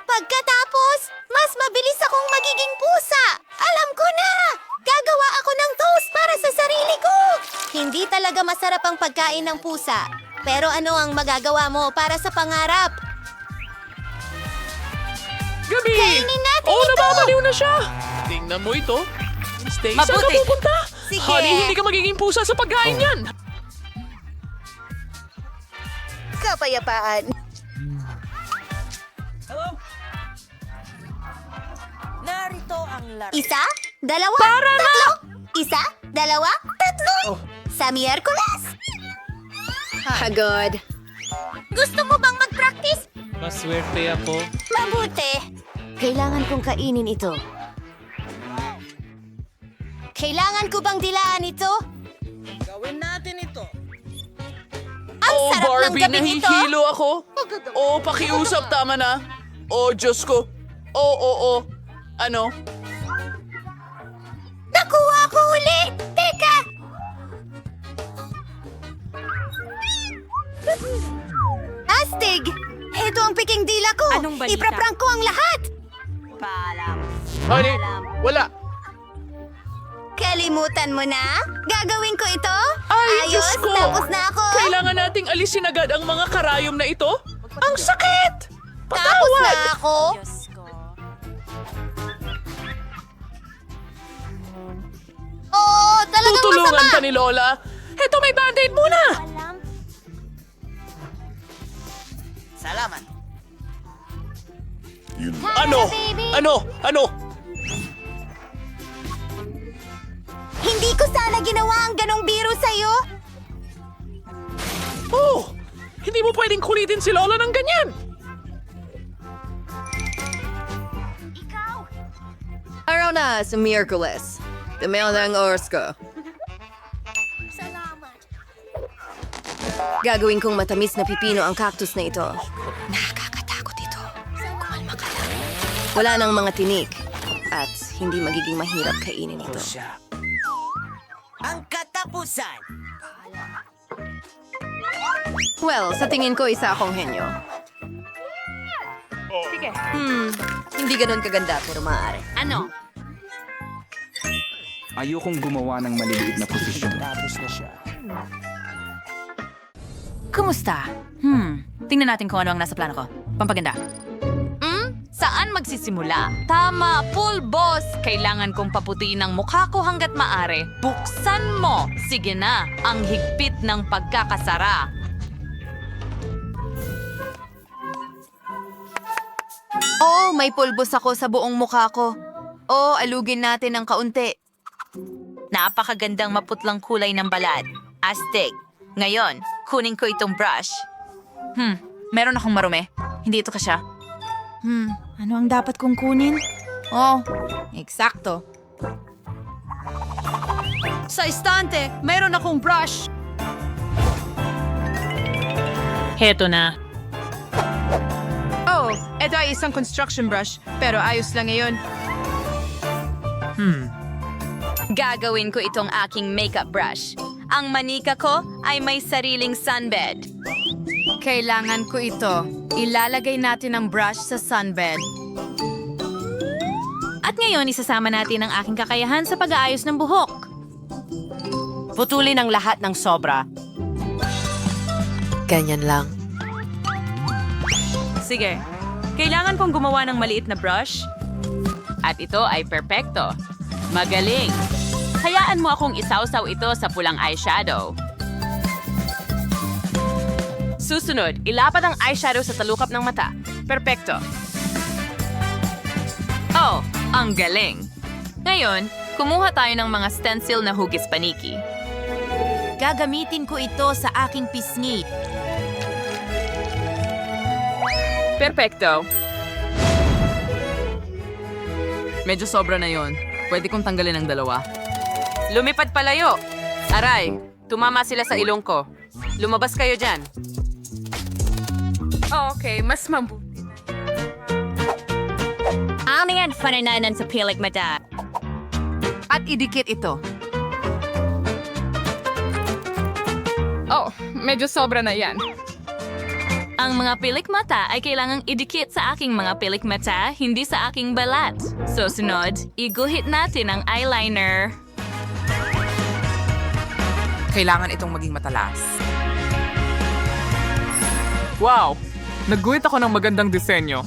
Pagkatapos, mas mabilis akong magiging pusa! Alam ko na! Gagawa ako ng toast para sa sarili ko! Hindi talaga masarap ang pagkain ng pusa. Pero ano ang magagawa mo para sa pangarap? Gabi! Kainin natin Oh, ito! nababaliw na siya! Tingnan mo ito. Stay, saan ka Mabuti. pupunta? Sige. Honey, hindi ka magiging pusa sa pagkain yan! Kapayapaan. Narito ang laro. Isa, dalawa, tatlo. Isa, dalawa, tatlo. Sa Miyerkules. Hagod. Gusto mo bang mag-practice? Maswerte ako. Mabuti. Kailangan kong kainin ito. Kailangan ko bang dilaan ito? Gawin natin ito. Oh, sarap ng Barbie, gabing ito. nahihilo ako. Oh, pakiusap, tama na. Oh, Diyos ko. Oh. Ano? Nakuha ko uli! Teka! Astig! Ito ang piking dila ko! Anong balita? Ipra-prank ko ang lahat! Honey, wala. Kalimutan mo na? Gagawin ko ito? Ay, Diyos ko! Tapos na ako! Kailangan nating alisin agad ang mga karayom na ito? Ang sakit! Tapos na ako? Oh, talagang Tutulungan masama! ka ni Lola. Heto, may band-aid muna! Salamat. Ano? Hindi ko sana ginawa ang ganong biro sa'yo. Oh! Hindi mo pwedeng kulitin si Lola ng ganyan! Araw na sa Miyerkules. Damayo na ang oras ko. Gagawin kong matamis na pipino ang cactus na ito. Nakakatakot ito. Kumalma ka lang. Wala nang mga tinik. At hindi magiging mahirap kainin ito. Ang katapusan. Well, sa tingin ko isa akong henyo. Sige. Hindi ganun kaganda pero maaari. Ano? Ayokong gumawa ng maliliit na posisyon. Kumusta? Tingnan natin kung ano ang nasa plano ko. Pampaganda. Saan magsisimula? Tama, full boss! Kailangan kong paputiin ang mukha ko hanggat maaari. Buksan mo! Sige na, ang higpit ng pagkakasara. Oh, may pulbos ako sa buong mukha ko. Oh, alugin natin ng kaunti. Napakagandang maputlang kulay ng balat. Astig. Ngayon, kunin ko itong brush. Meron akong marumi. Hindi ito kasya. Ano ang dapat kong kunin? Oh, eksakto. Sa istante, mayroon akong brush. Heto na. Oh, ito ay isang construction brush, pero ayos lang ngayon. Gagawin ko itong aking makeup brush. Ang manika ko ay may sariling sunbed. Kailangan ko ito. Ilalagay natin ang brush sa sunbed. At ngayon, isasama natin ang aking kakayahan sa pag-aayos ng buhok. Putulin ang lahat ng sobra. Ganyan lang. Sige. Kailangan kong gumawa ng maliit na brush. At ito ay perpekto. Magaling. Hayaan mo akong isawsaw ito sa pulang eyeshadow. Susunod, ilapat ang eyeshadow sa talukap ng mata. Perpekto. Oh, ang galing. Ngayon, kumuha tayo ng mga stencil na hugis paniki. Gagamitin ko ito sa aking pisngi. Perpekto. Medyo sobra na yon. Pwede kong tanggalin ang dalawa. Lumipad palayo. Aray, tumama sila sa ilong ko. Lumabas kayo dyan. Okay, mas mabuti. Ano yan, fanananan sa pilik mata? At idikit ito. Oh, medyo sobra na yan. Ang mga pilik mata ay kailangang idikit sa aking mga pilik mata, hindi sa aking balat. Susunod, iguhit natin ang eyeliner. Kailangan itong maging matalas. Wow! Nagguhit ako ng magandang disenyo.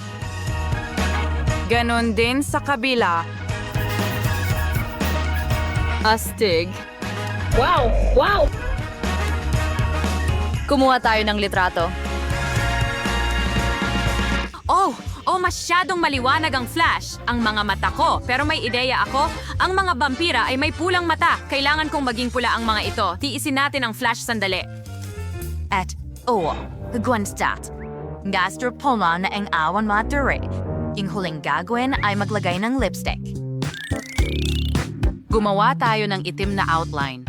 Ganon din sa kabila. Astig. Wow! Wow! Kumuha tayo ng litrato. Oh, masyadong maliwanag ang flash. Ang mga mata ko. Pero may ideya ako. Ang mga vampira ay may pulang mata. Kailangan kong maging pula ang mga ito. Tiisin natin ang flash sandali. At, gagawin start. Gastropoma na ang awan maturi. Yung huling gagawin ay maglagay ng lipstick. Gumawa tayo ng itim na outline.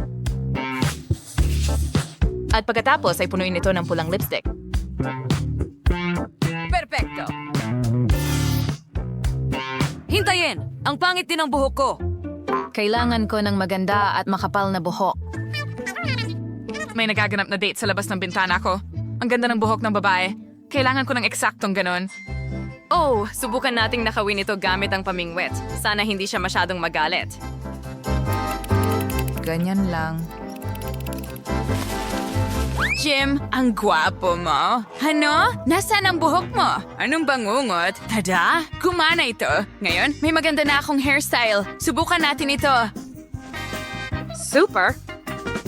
At pagkatapos ay punuin ito ng pulang lipstick. Perfecto. Hintayin! Ang pangit din ng buhok ko. Kailangan ko ng maganda at makapal na buhok. May nagaganap na date sa labas ng bintana ko. Ang ganda ng buhok ng babae. Kailangan ko ng eksaktong ganon. Oh, subukan nating nakawin ito gamit ang pamingwit. Sana hindi siya masyadong magalit. Ganyan lang. Jim, ang gwapo mo. Ano? Nasaan ang buhok mo? Anong bangungot? Tada? Gumana ito. Ngayon, may maganda na akong hairstyle. Subukan natin ito. Super!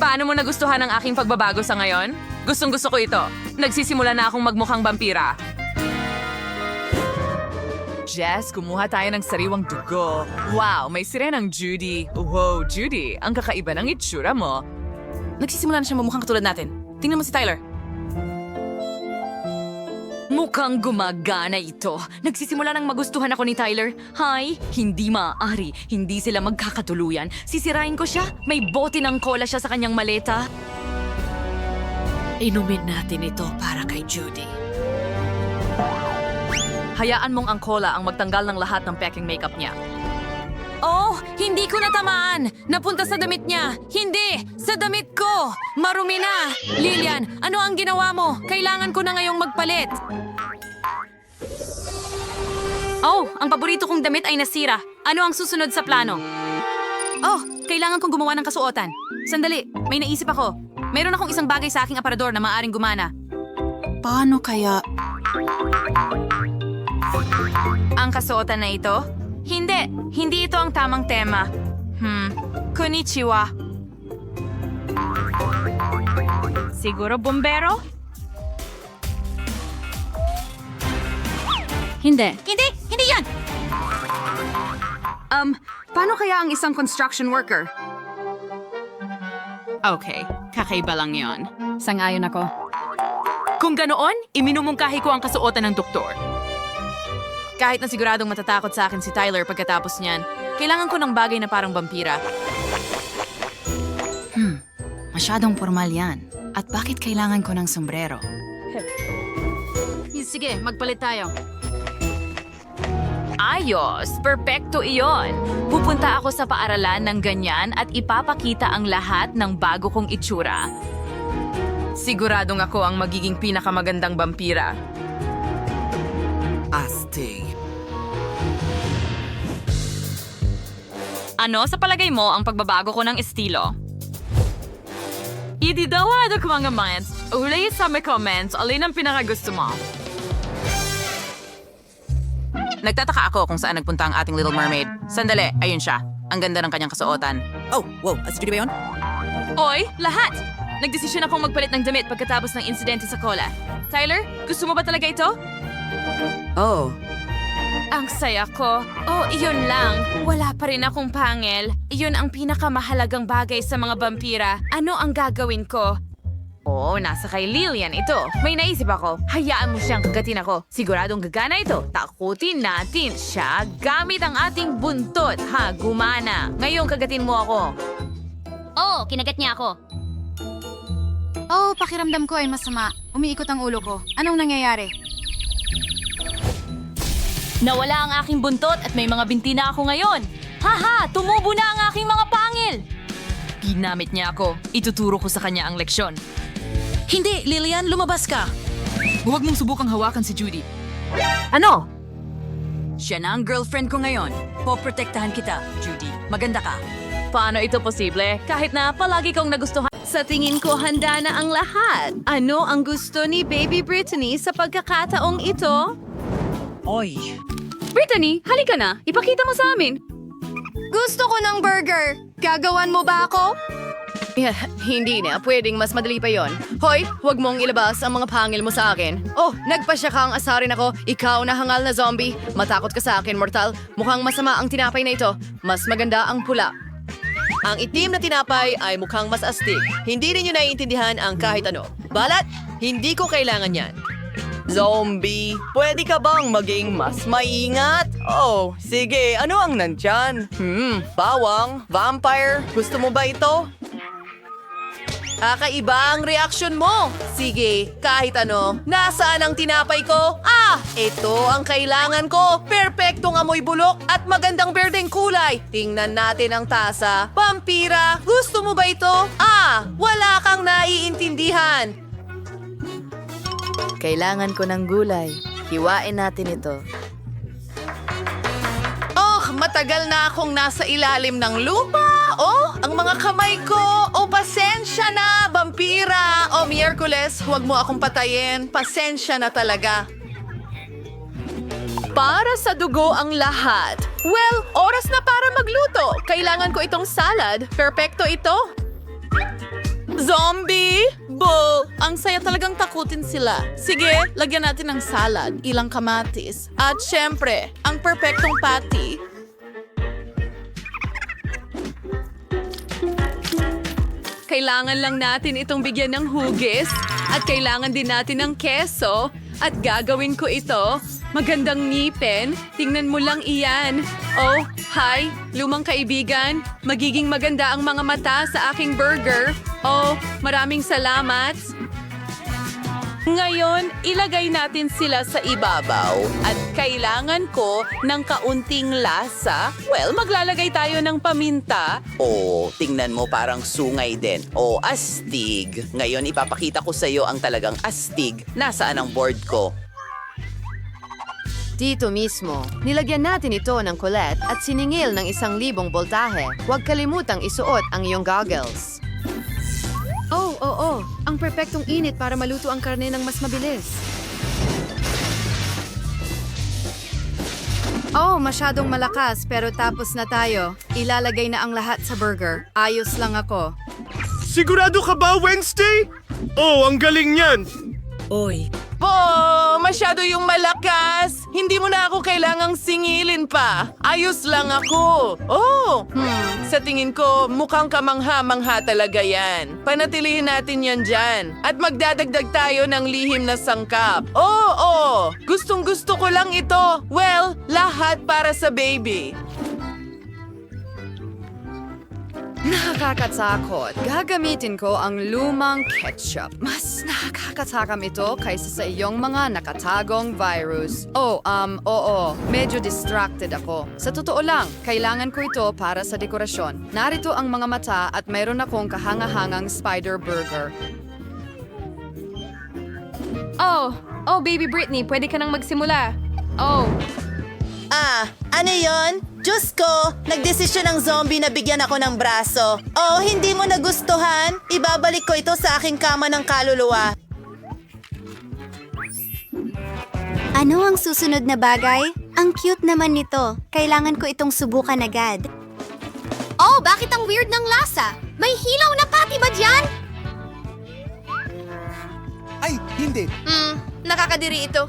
Paano mo nagustuhan ang aking pagbabago sa ngayon? Gustong-gusto ko ito. Nagsisimula na akong magmukhang vampira. Jess, kumuha tayo ng sariwang dugo. Wow, may sirenang Judy. Wow, Judy, ang kakaiba ng itsura mo. Nagsisimula na siya mamukhang katulad natin. Tingnan mo si Tyler. Mukhang gumagana ito. Nagsisimula nang magustuhan ako ni Tyler. Hay, hindi maaari. Hindi sila magkakatuluyan. Sisirain ko siya. May bote ng cola siya sa kanyang maleta. Inumin natin ito para kay Judy. Hayaan mong ang cola ang magtanggal ng lahat ng peking makeup niya. Oh, hindi ko natamaan! Napunta sa damit niya! Hindi! Sa damit ko! Marumi na! Lilian, ano ang ginawa mo? Kailangan ko na ngayong magpalit! Oh, ang paborito kong damit ay nasira. Ano ang susunod sa plano? Oh, kailangan kong gumawa ng kasuotan. Sandali, may naisip ako. Meron akong isang bagay sa aking aparador na maaaring gumana. Paano kaya? Ang kasuotan na ito? Hindi ito ang tamang tema. Konnichiwa. Siguro bombero? Hindi. Hindi yan! Paano kaya ang isang construction worker? Okay, kakaiba lang yon. Sang-ayon ako. Kung ganoon, iminumungkahi ko ang kasuotan ng doktor. Kahit na siguradong matatakot sa akin si Tyler pagkatapos niyan, kailangan ko ng bagay na parang vampira. Masyadong formal yan. At bakit kailangan ko ng sombrero? Sige, magpalit tayo. Ayos! Perpekto iyon! Pupunta ako sa paaralan ng ganyan at ipapakita ang lahat ng bago kong itsura. Siguradong ako ang magiging pinakamagandang vampira. Astig. Ano sa palagay mo ang pagbabago ko ng estilo? Ididawad ako mga minds. Uli sa may comments, alin ang pinakagusto mo? Nagtataka ako kung saan nagpunta ang ating Little Mermaid. Sandali, ayun siya. Ang ganda ng kanyang kasuotan. Oh, wow. Si Judy ba yun? Oy, lahat! Nagdesisyon akong magpalit ng damit pagkatapos ng insidente sa cola. Tyler, gusto mo ba talaga ito? Oh. Ang saya ko. Oh, iyon lang. Wala pa rin akong pangil. Iyon ang pinakamahalagang bagay sa mga vampira. Ano ang gagawin ko? Oh, nasa kay Lilian ito. May naisip ako. Hayaan mo siyang kagatin ako. Siguradong gagana ito. Takutin natin siya gamit ang ating buntot. Ha, gumana. Ngayon kagatin mo ako. Oh, kinagat niya ako. Oh, pakiramdam ko ay masama. Umiikot ang ulo ko. Anong nangyayari? Nawala ang aking buntot at may mga binti na ako ngayon. Haha! Tumubo na ang aking mga pangil! Ginamit niya ako. Ituturo ko sa kanya ang leksyon. Hindi, Lilian, lumabas ka! Huwag mong subukang hawakan si Judy. Ano? Siya na ang girlfriend ko ngayon. Poprotektahan kita, Judy. Maganda ka. Paano ito posible? Kahit na palagi kong nagustuhan. Sa tingin ko, handa na ang lahat. Ano ang gusto ni Baby Brittany sa pagkakataong ito? Oy. Brittany, halika na. Ipakita mo sa amin. Gusto ko ng burger. Gagawan mo ba ako? Hindi na. Pwedeng mas madali pa yon. Hoy, huwag mong ilabas ang mga pangil mo sa akin. Oh, nagpasya kang asarin ako. Ikaw na hangal na zombie. Matakot ka sa akin, mortal. Mukhang masama ang tinapay na ito. Mas maganda ang pula. Ang itim na tinapay ay mukhang mas astig. Hindi ninyo naiintindihan ang kahit ano. Balat, hindi ko kailangan yan. Zombie, pwede ka bang maging mas maingat? Oh, sige, ano ang nandyan? Bawang, vampire, gusto mo ba ito? Kakaiba ang reaksyon mo. Sige, kahit ano. Nasaan ang tinapay ko? Ito ang kailangan ko. Perpektong amoy bulok at magandang berdeng kulay. Tingnan natin ang tasa. Vampira, gusto mo ba ito? Wala kang naiintindihan. Kailangan ko ng gulay. Hiwain natin ito. Matagal na akong nasa ilalim ng lupa. Ang mga kamay ko. Pasensya na, vampira. Miyerkules, huwag mo akong patayin. Pasensya na talaga. Para sa dugo ang lahat. Well, oras na para magluto. Kailangan ko itong salad. Perpekto ito. Zombie! Bull! Ang saya talagang takutin sila. Sige, lagyan natin ng salad, ilang kamatis, at syempre, ang perpektong patty. Kailangan lang natin itong bigyan ng hugis at kailangan din natin ng keso at gagawin ko ito. Magandang ngipin. Tingnan mo lang iyan. Hi, lumang kaibigan. Magiging maganda ang mga mata sa aking burger. Maraming salamat. Ngayon, ilagay natin sila sa ibabaw. At kailangan ko ng kaunting lasa. Well, maglalagay tayo ng paminta. Tingnan mo parang sungay din. Astig. Ngayon ipapakita ko sa iyo ang talagang astig. Nasaan ang board ko? Dito mismo, nilagyan natin ito ng kulet at siningil ng 1,000 boltahe. Huwag kalimutang isuot ang iyong goggles. Ang perpektong init para maluto ang karne ng mas mabilis. Masyadong malakas pero tapos na tayo. Ilalagay na ang lahat sa burger. Ayos lang ako. Sigurado ka ba, Wednesday? Ang galing niyan! Masyado yung malakas. Hindi mo na ako kailangang singilin pa. Ayos lang ako. Sa tingin ko, mukhang kamangha-mangha talaga yan. Panatilihin natin yan dyan. At magdadagdag tayo ng lihim na sangkap. Gustong-gusto ko lang ito. Well, lahat para sa baby. Nakakatakot. Gagamitin ko ang lumang ketchup. Mas nakakatakam ito kaysa sa iyong mga nakatagong virus. Medyo distracted ako. Sa totoo lang, kailangan ko ito para sa dekorasyon. Narito ang mga mata at mayroon akong kahangahangang spider burger. Baby Britney, pwede ka nang magsimula. Ano yon? Diyos ko, nagdesisyon ng zombie na bigyan ako ng braso. Hindi mo nagustuhan? Ibabalik ko ito sa aking kama ng kaluluwa. Ano ang susunod na bagay? Ang cute naman nito. Kailangan ko itong subukan agad. Bakit ang weird ng lasa? May hilaw na patty ba dyan? Ay, hindi. Nakakadiri ito.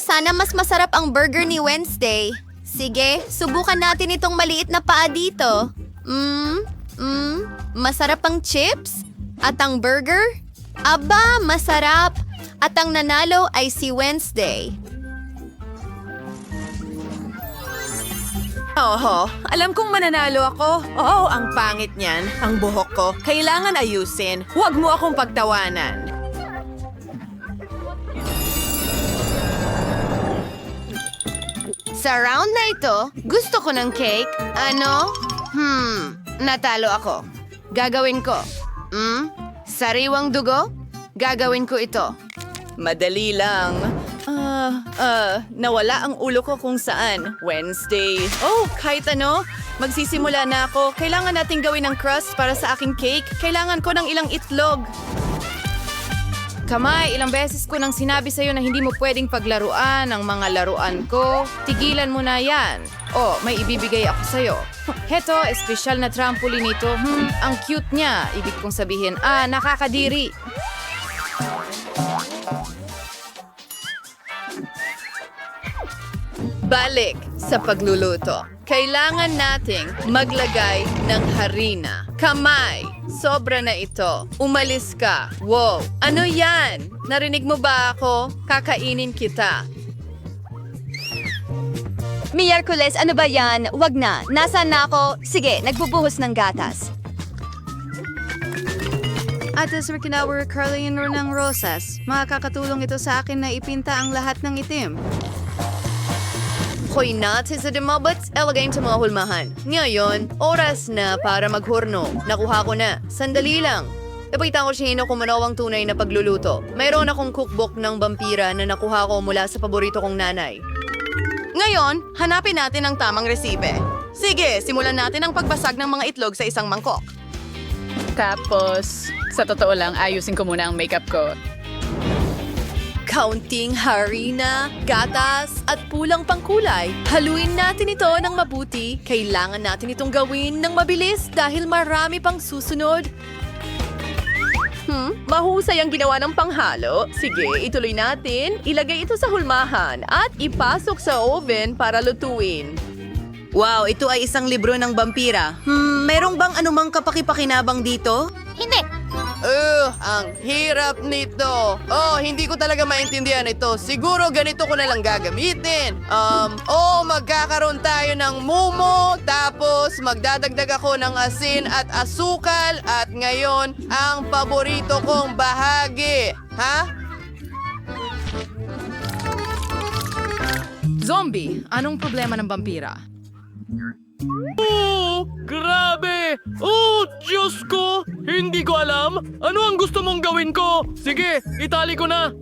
Sana mas masarap ang burger ni Wednesday. Sige, subukan natin itong maliit na paa dito. Masarap ang chips? At ang burger? Aba, masarap! At ang nanalo ay si Wednesday. Alam kong mananalo ako. Ang pangit niyan. Ang buhok ko. Kailangan ayusin. Huwag mo akong pagtawanan. Sa round na ito, gusto ko ng cake. Natalo ako. Gagawin ko. Sariwang dugo? Gagawin ko ito. Madali lang. Nawala ang ulo ko kung saan. Wednesday. Kahit ano. Magsisimula na ako. Kailangan nating gawin ng crust para sa aking cake. Kailangan ko ng ilang itlog. Kamay, ilang beses ko nang sinabi sa'yo na hindi mo pwedeng paglaruan ang mga laruan ko. Tigilan mo na yan. May ibibigay ako sa'yo. Heto, espesyal na trampoline ito. Ang cute niya. Ibig kong sabihin, nakakadiri. Balik sa pagluluto. Kailangan nating maglagay ng harina. Kamay, sobra na ito. Umalis ka. Wow, ano yan? Narinig mo ba ako? Kakainin kita. Miyerkules, ano ba yan? Wag na. Nasaan na ako? Sige, nagbubuhos ng gatas. At sa kinawar curling ng rosas, makakatulong ito sa akin na ipinta ang lahat ng itim. Hoy natin sa demabats, elagayin sa mga hulmahan. Ngayon, oras na para maghurno. Nakuha ko na. Sandali lang. Ipakita ko siya kung ano ang tunay na pagluluto. Mayroon akong cookbook ng vampira na nakuha ko mula sa paborito kong nanay. Ngayon, hanapin natin ang tamang resipe. Sige, simulan natin ang pagbasag ng mga itlog sa isang mangkok. Tapos, sa totoo lang, ayusin ko muna ang makeup ko. Kaunting harina, gatas, at pulang pangkulay. Haluin natin ito ng mabuti. Kailangan natin itong gawin ng mabilis dahil marami pang susunod. Mahusay ang ginawa ng panghalo. Sige, ituloy natin. Ilagay ito sa hulmahan at ipasok sa oven para lutuin. Wow, ito ay isang libro ng vampira. Merong bang anumang kapakipakinabang dito? Hindi. Ang hirap nito. Hindi ko talaga maintindihan ito. Siguro ganito ko na lang gagamitin. Magkakaroon tayo ng mumo, tapos magdadagdag ako ng asin at asukal, at ngayon, ang paborito kong bahagi. Ha? Zombie, anong problema ng vampira? Grabe! Diyos ko! Hindi ko alam. Ano ang gusto mong gawin ko? Sige, itali ko na.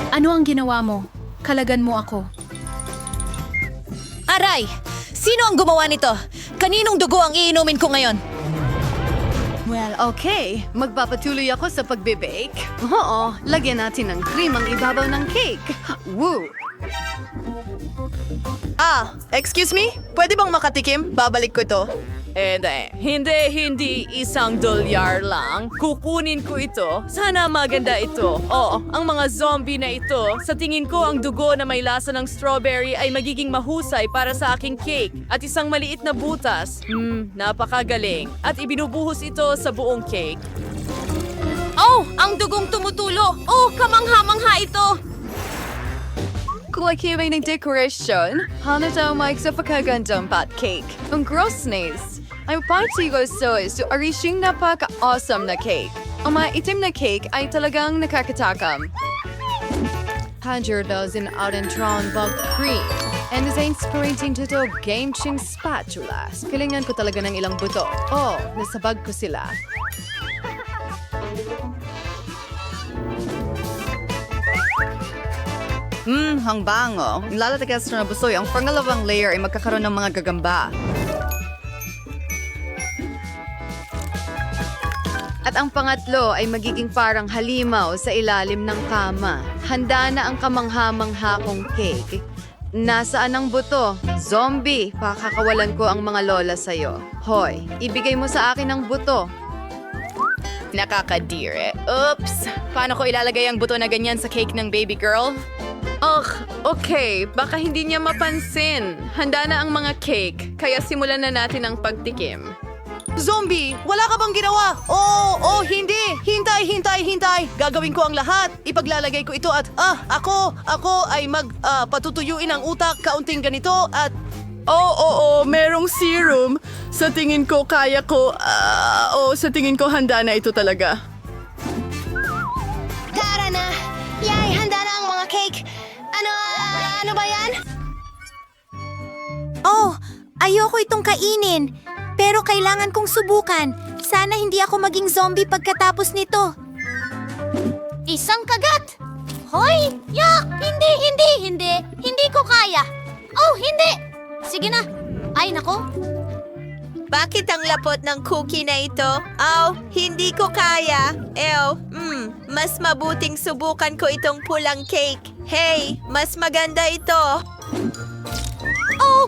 Ano ang ginawa mo? Kalagan mo ako. Aray! Sino ang gumawa nito? Kaninong dugo ang iinumin ko ngayon? Well, okay. Magpapatuloy ako sa pagbe-bake. Oo, lagyan natin ng cream ang ibabaw ng cake. Woo! Excuse me? Pwede bang makatikim? Babalik ko ito. Hindi. Isang dolyar lang. Kukunin ko ito. Sana maganda ito. Ang mga zombie na ito, sa tingin ko ang dugo na may lasa ng strawberry ay magiging mahusay para sa aking cake. At isang maliit na butas. Napakagaling. At ibinubuhos ito sa buong cake. Ang dugong tumutulo. Kamangha-mangha ito. Kulay ng decoration. Hanata Mike sa pagkagandang pat cake. Ang grossness. Ang party ko so arishing napaka-awesome na cake. Ang mga itim na cake ay talagang nakakatakam. 100 dozen out-and-drawn bug cream. And is inspiring to the game-ching spatula. Kalingan ko talaga ng ilang buto. Nasabag ko sila. Ang bango. Lalatagas na busoy. Ang pangalawang layer ay magkakaroon ng mga gagamba. At ang pangatlo ay magiging parang halimaw sa ilalim ng kama. Handa na ang kamangha-mangha kong cake. Nasaan ang buto? Zombie, pakakawalan ko ang mga lola sa'yo. Hoy, ibigay mo sa akin ang buto. Nakakadire. Oops! Paano ko ilalagay ang buto na ganyan sa cake ng baby girl? Okay. Baka hindi niya mapansin. Handa na ang mga cake, kaya simulan na natin ang pagtikim. Zombie! Wala ka bang ginawa? Hindi! Hintay! Gagawin ko ang lahat. Ipaglalagay ko ito at, ako ay patutuyuin ang utak, kaunting ganito at... merong serum. Sa tingin ko, kaya ko, sa tingin ko, handa na ito talaga. Tara na! Yay, handa na ang mga cake! Ano ba yan? Ayoko itong kainin. Pero kailangan kong subukan. Sana hindi ako maging zombie pagkatapos nito. Isang kagat! Hoy! Yak! Hindi! Hindi ko kaya! Hindi! Sige na! Ay, nako! Bakit ang lapot ng cookie na ito? Hindi ko kaya. Mas mabuting subukan ko itong pulang cake. Hey, mas maganda ito.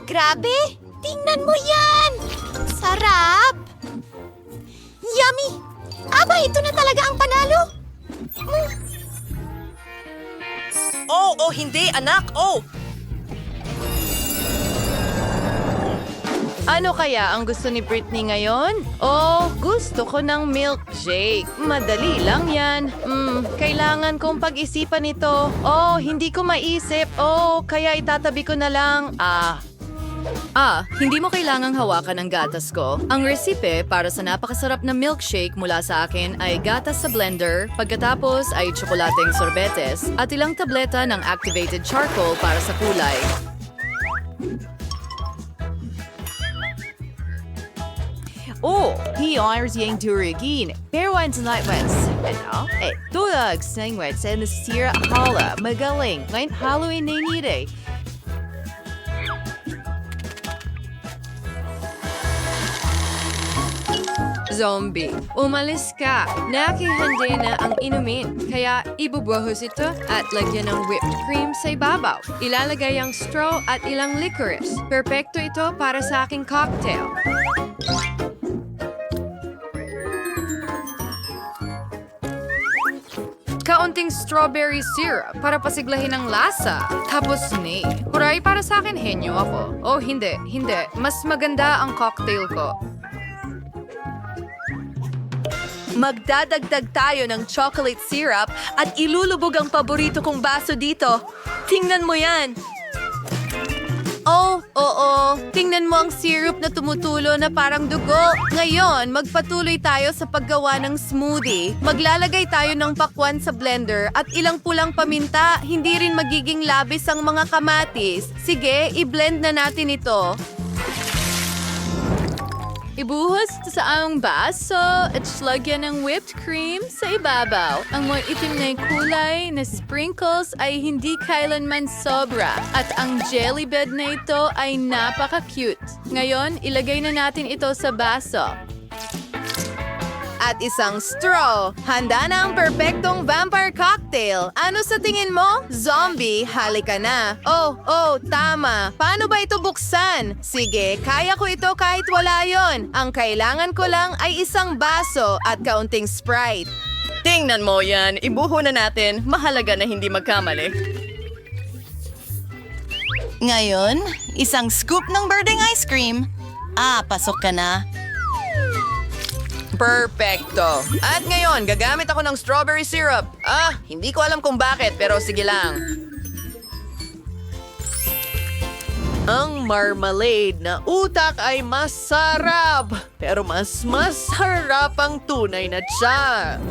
Grabe! Tingnan mo yan! Sarap! Yummy! Ito na talaga ang panalo! Hindi, anak! Ano kaya ang gusto ni Britney ngayon? Gusto ko ng milkshake. Madali lang yan. Kailangan kong pag-isipan ito. Hindi ko maisip. Kaya itatabi ko na lang. Hindi mo kailangang hawakan ang gatas ko. Ang resipe para sa napakasarap na milkshake mula sa akin ay gatas sa blender, pagkatapos ay tsokolateng sorbetes at ilang tableta ng activated charcoal para sa kulay. Hiyars yung durigin. Pero ang tonight-wets. Tulag sangwets and nasira akala. Magaling. Ngayon Halloween na inire. Zombie, umalis ka. Nakihanda na ang inumin, kaya ibubuhos ito at lagyan ng whipped cream sa ibabaw. Ilalagay ang straw at ilang licorice. Perpekto ito para sa aking cocktail. Kaunting strawberry syrup para pasiglahin ang lasa. Tapos ni, huray para sa akin henyo ako. Oh, hindi. Mas maganda ang cocktail ko. Magdadagdag tayo ng chocolate syrup at ilulubog ang paborito kong baso dito. Tingnan mo yan! Oh, oo. Tingnan mo ang syrup na tumutulo na parang dugo. Ngayon, magpatuloy tayo sa paggawa ng smoothie. Maglalagay tayo ng pakwan sa blender at ilang pulang paminta. Hindi rin magiging labis ang mga kamatis. Sige, i-blend na natin ito. Ibuhos sa aming baso at lagyan ng whipped cream sa ibabaw. Ang mga itim na kulay na sprinkles ay hindi kailanman sobra at ang jelly bed na ito ay napaka-cute. Ngayon, ilagay na natin ito sa baso. At isang straw. Handa na ang perpektong vampire cocktail. Ano sa tingin mo? Zombie, halika na. Oh, tama. Paano ba ito buksan? Sige, kaya ko ito kahit wala yon. Ang kailangan ko lang ay isang baso at kaunting Sprite. Tingnan mo yan. Ibuho na natin. Mahalaga na hindi magkamali. Ngayon, isang scoop ng birding ice cream. Pasok ka na. Perfecto. At ngayon, gagamit ako ng strawberry syrup. Hindi ko alam kung bakit, pero sige lang. Ang marmalade na utak ay masarap. Pero mas masarap ang tunay na tiyan.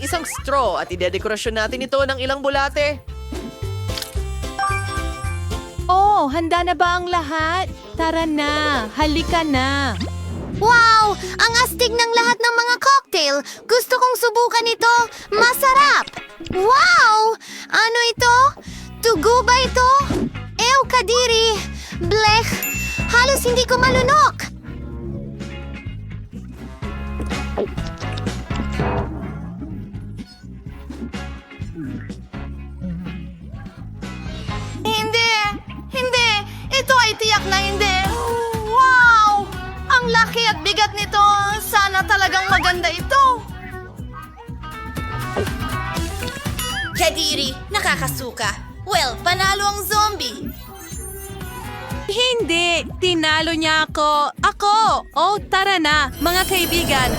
Isang straw at idedekorasyon natin ito ng ilang bulate. Oh, handa na ba ang lahat? Tara na, halika na. Wow! Ang astig ng lahat ng mga cocktail! Gusto kong subukan ito! Masarap! Wow! Ano ito? Tugo ba ito? Ew, kadiri! Blech! Halos hindi ko malunok! Hindi! Hindi! Ito ay tiyak na hindi! Wow! Ang laki at bigat nito. Sana talagang maganda ito. Kadiri, nakakasuka. Well, panalo ang zombie. Hindi, tinalo niya ako. Ako! Oh, tara na, mga kaibigan.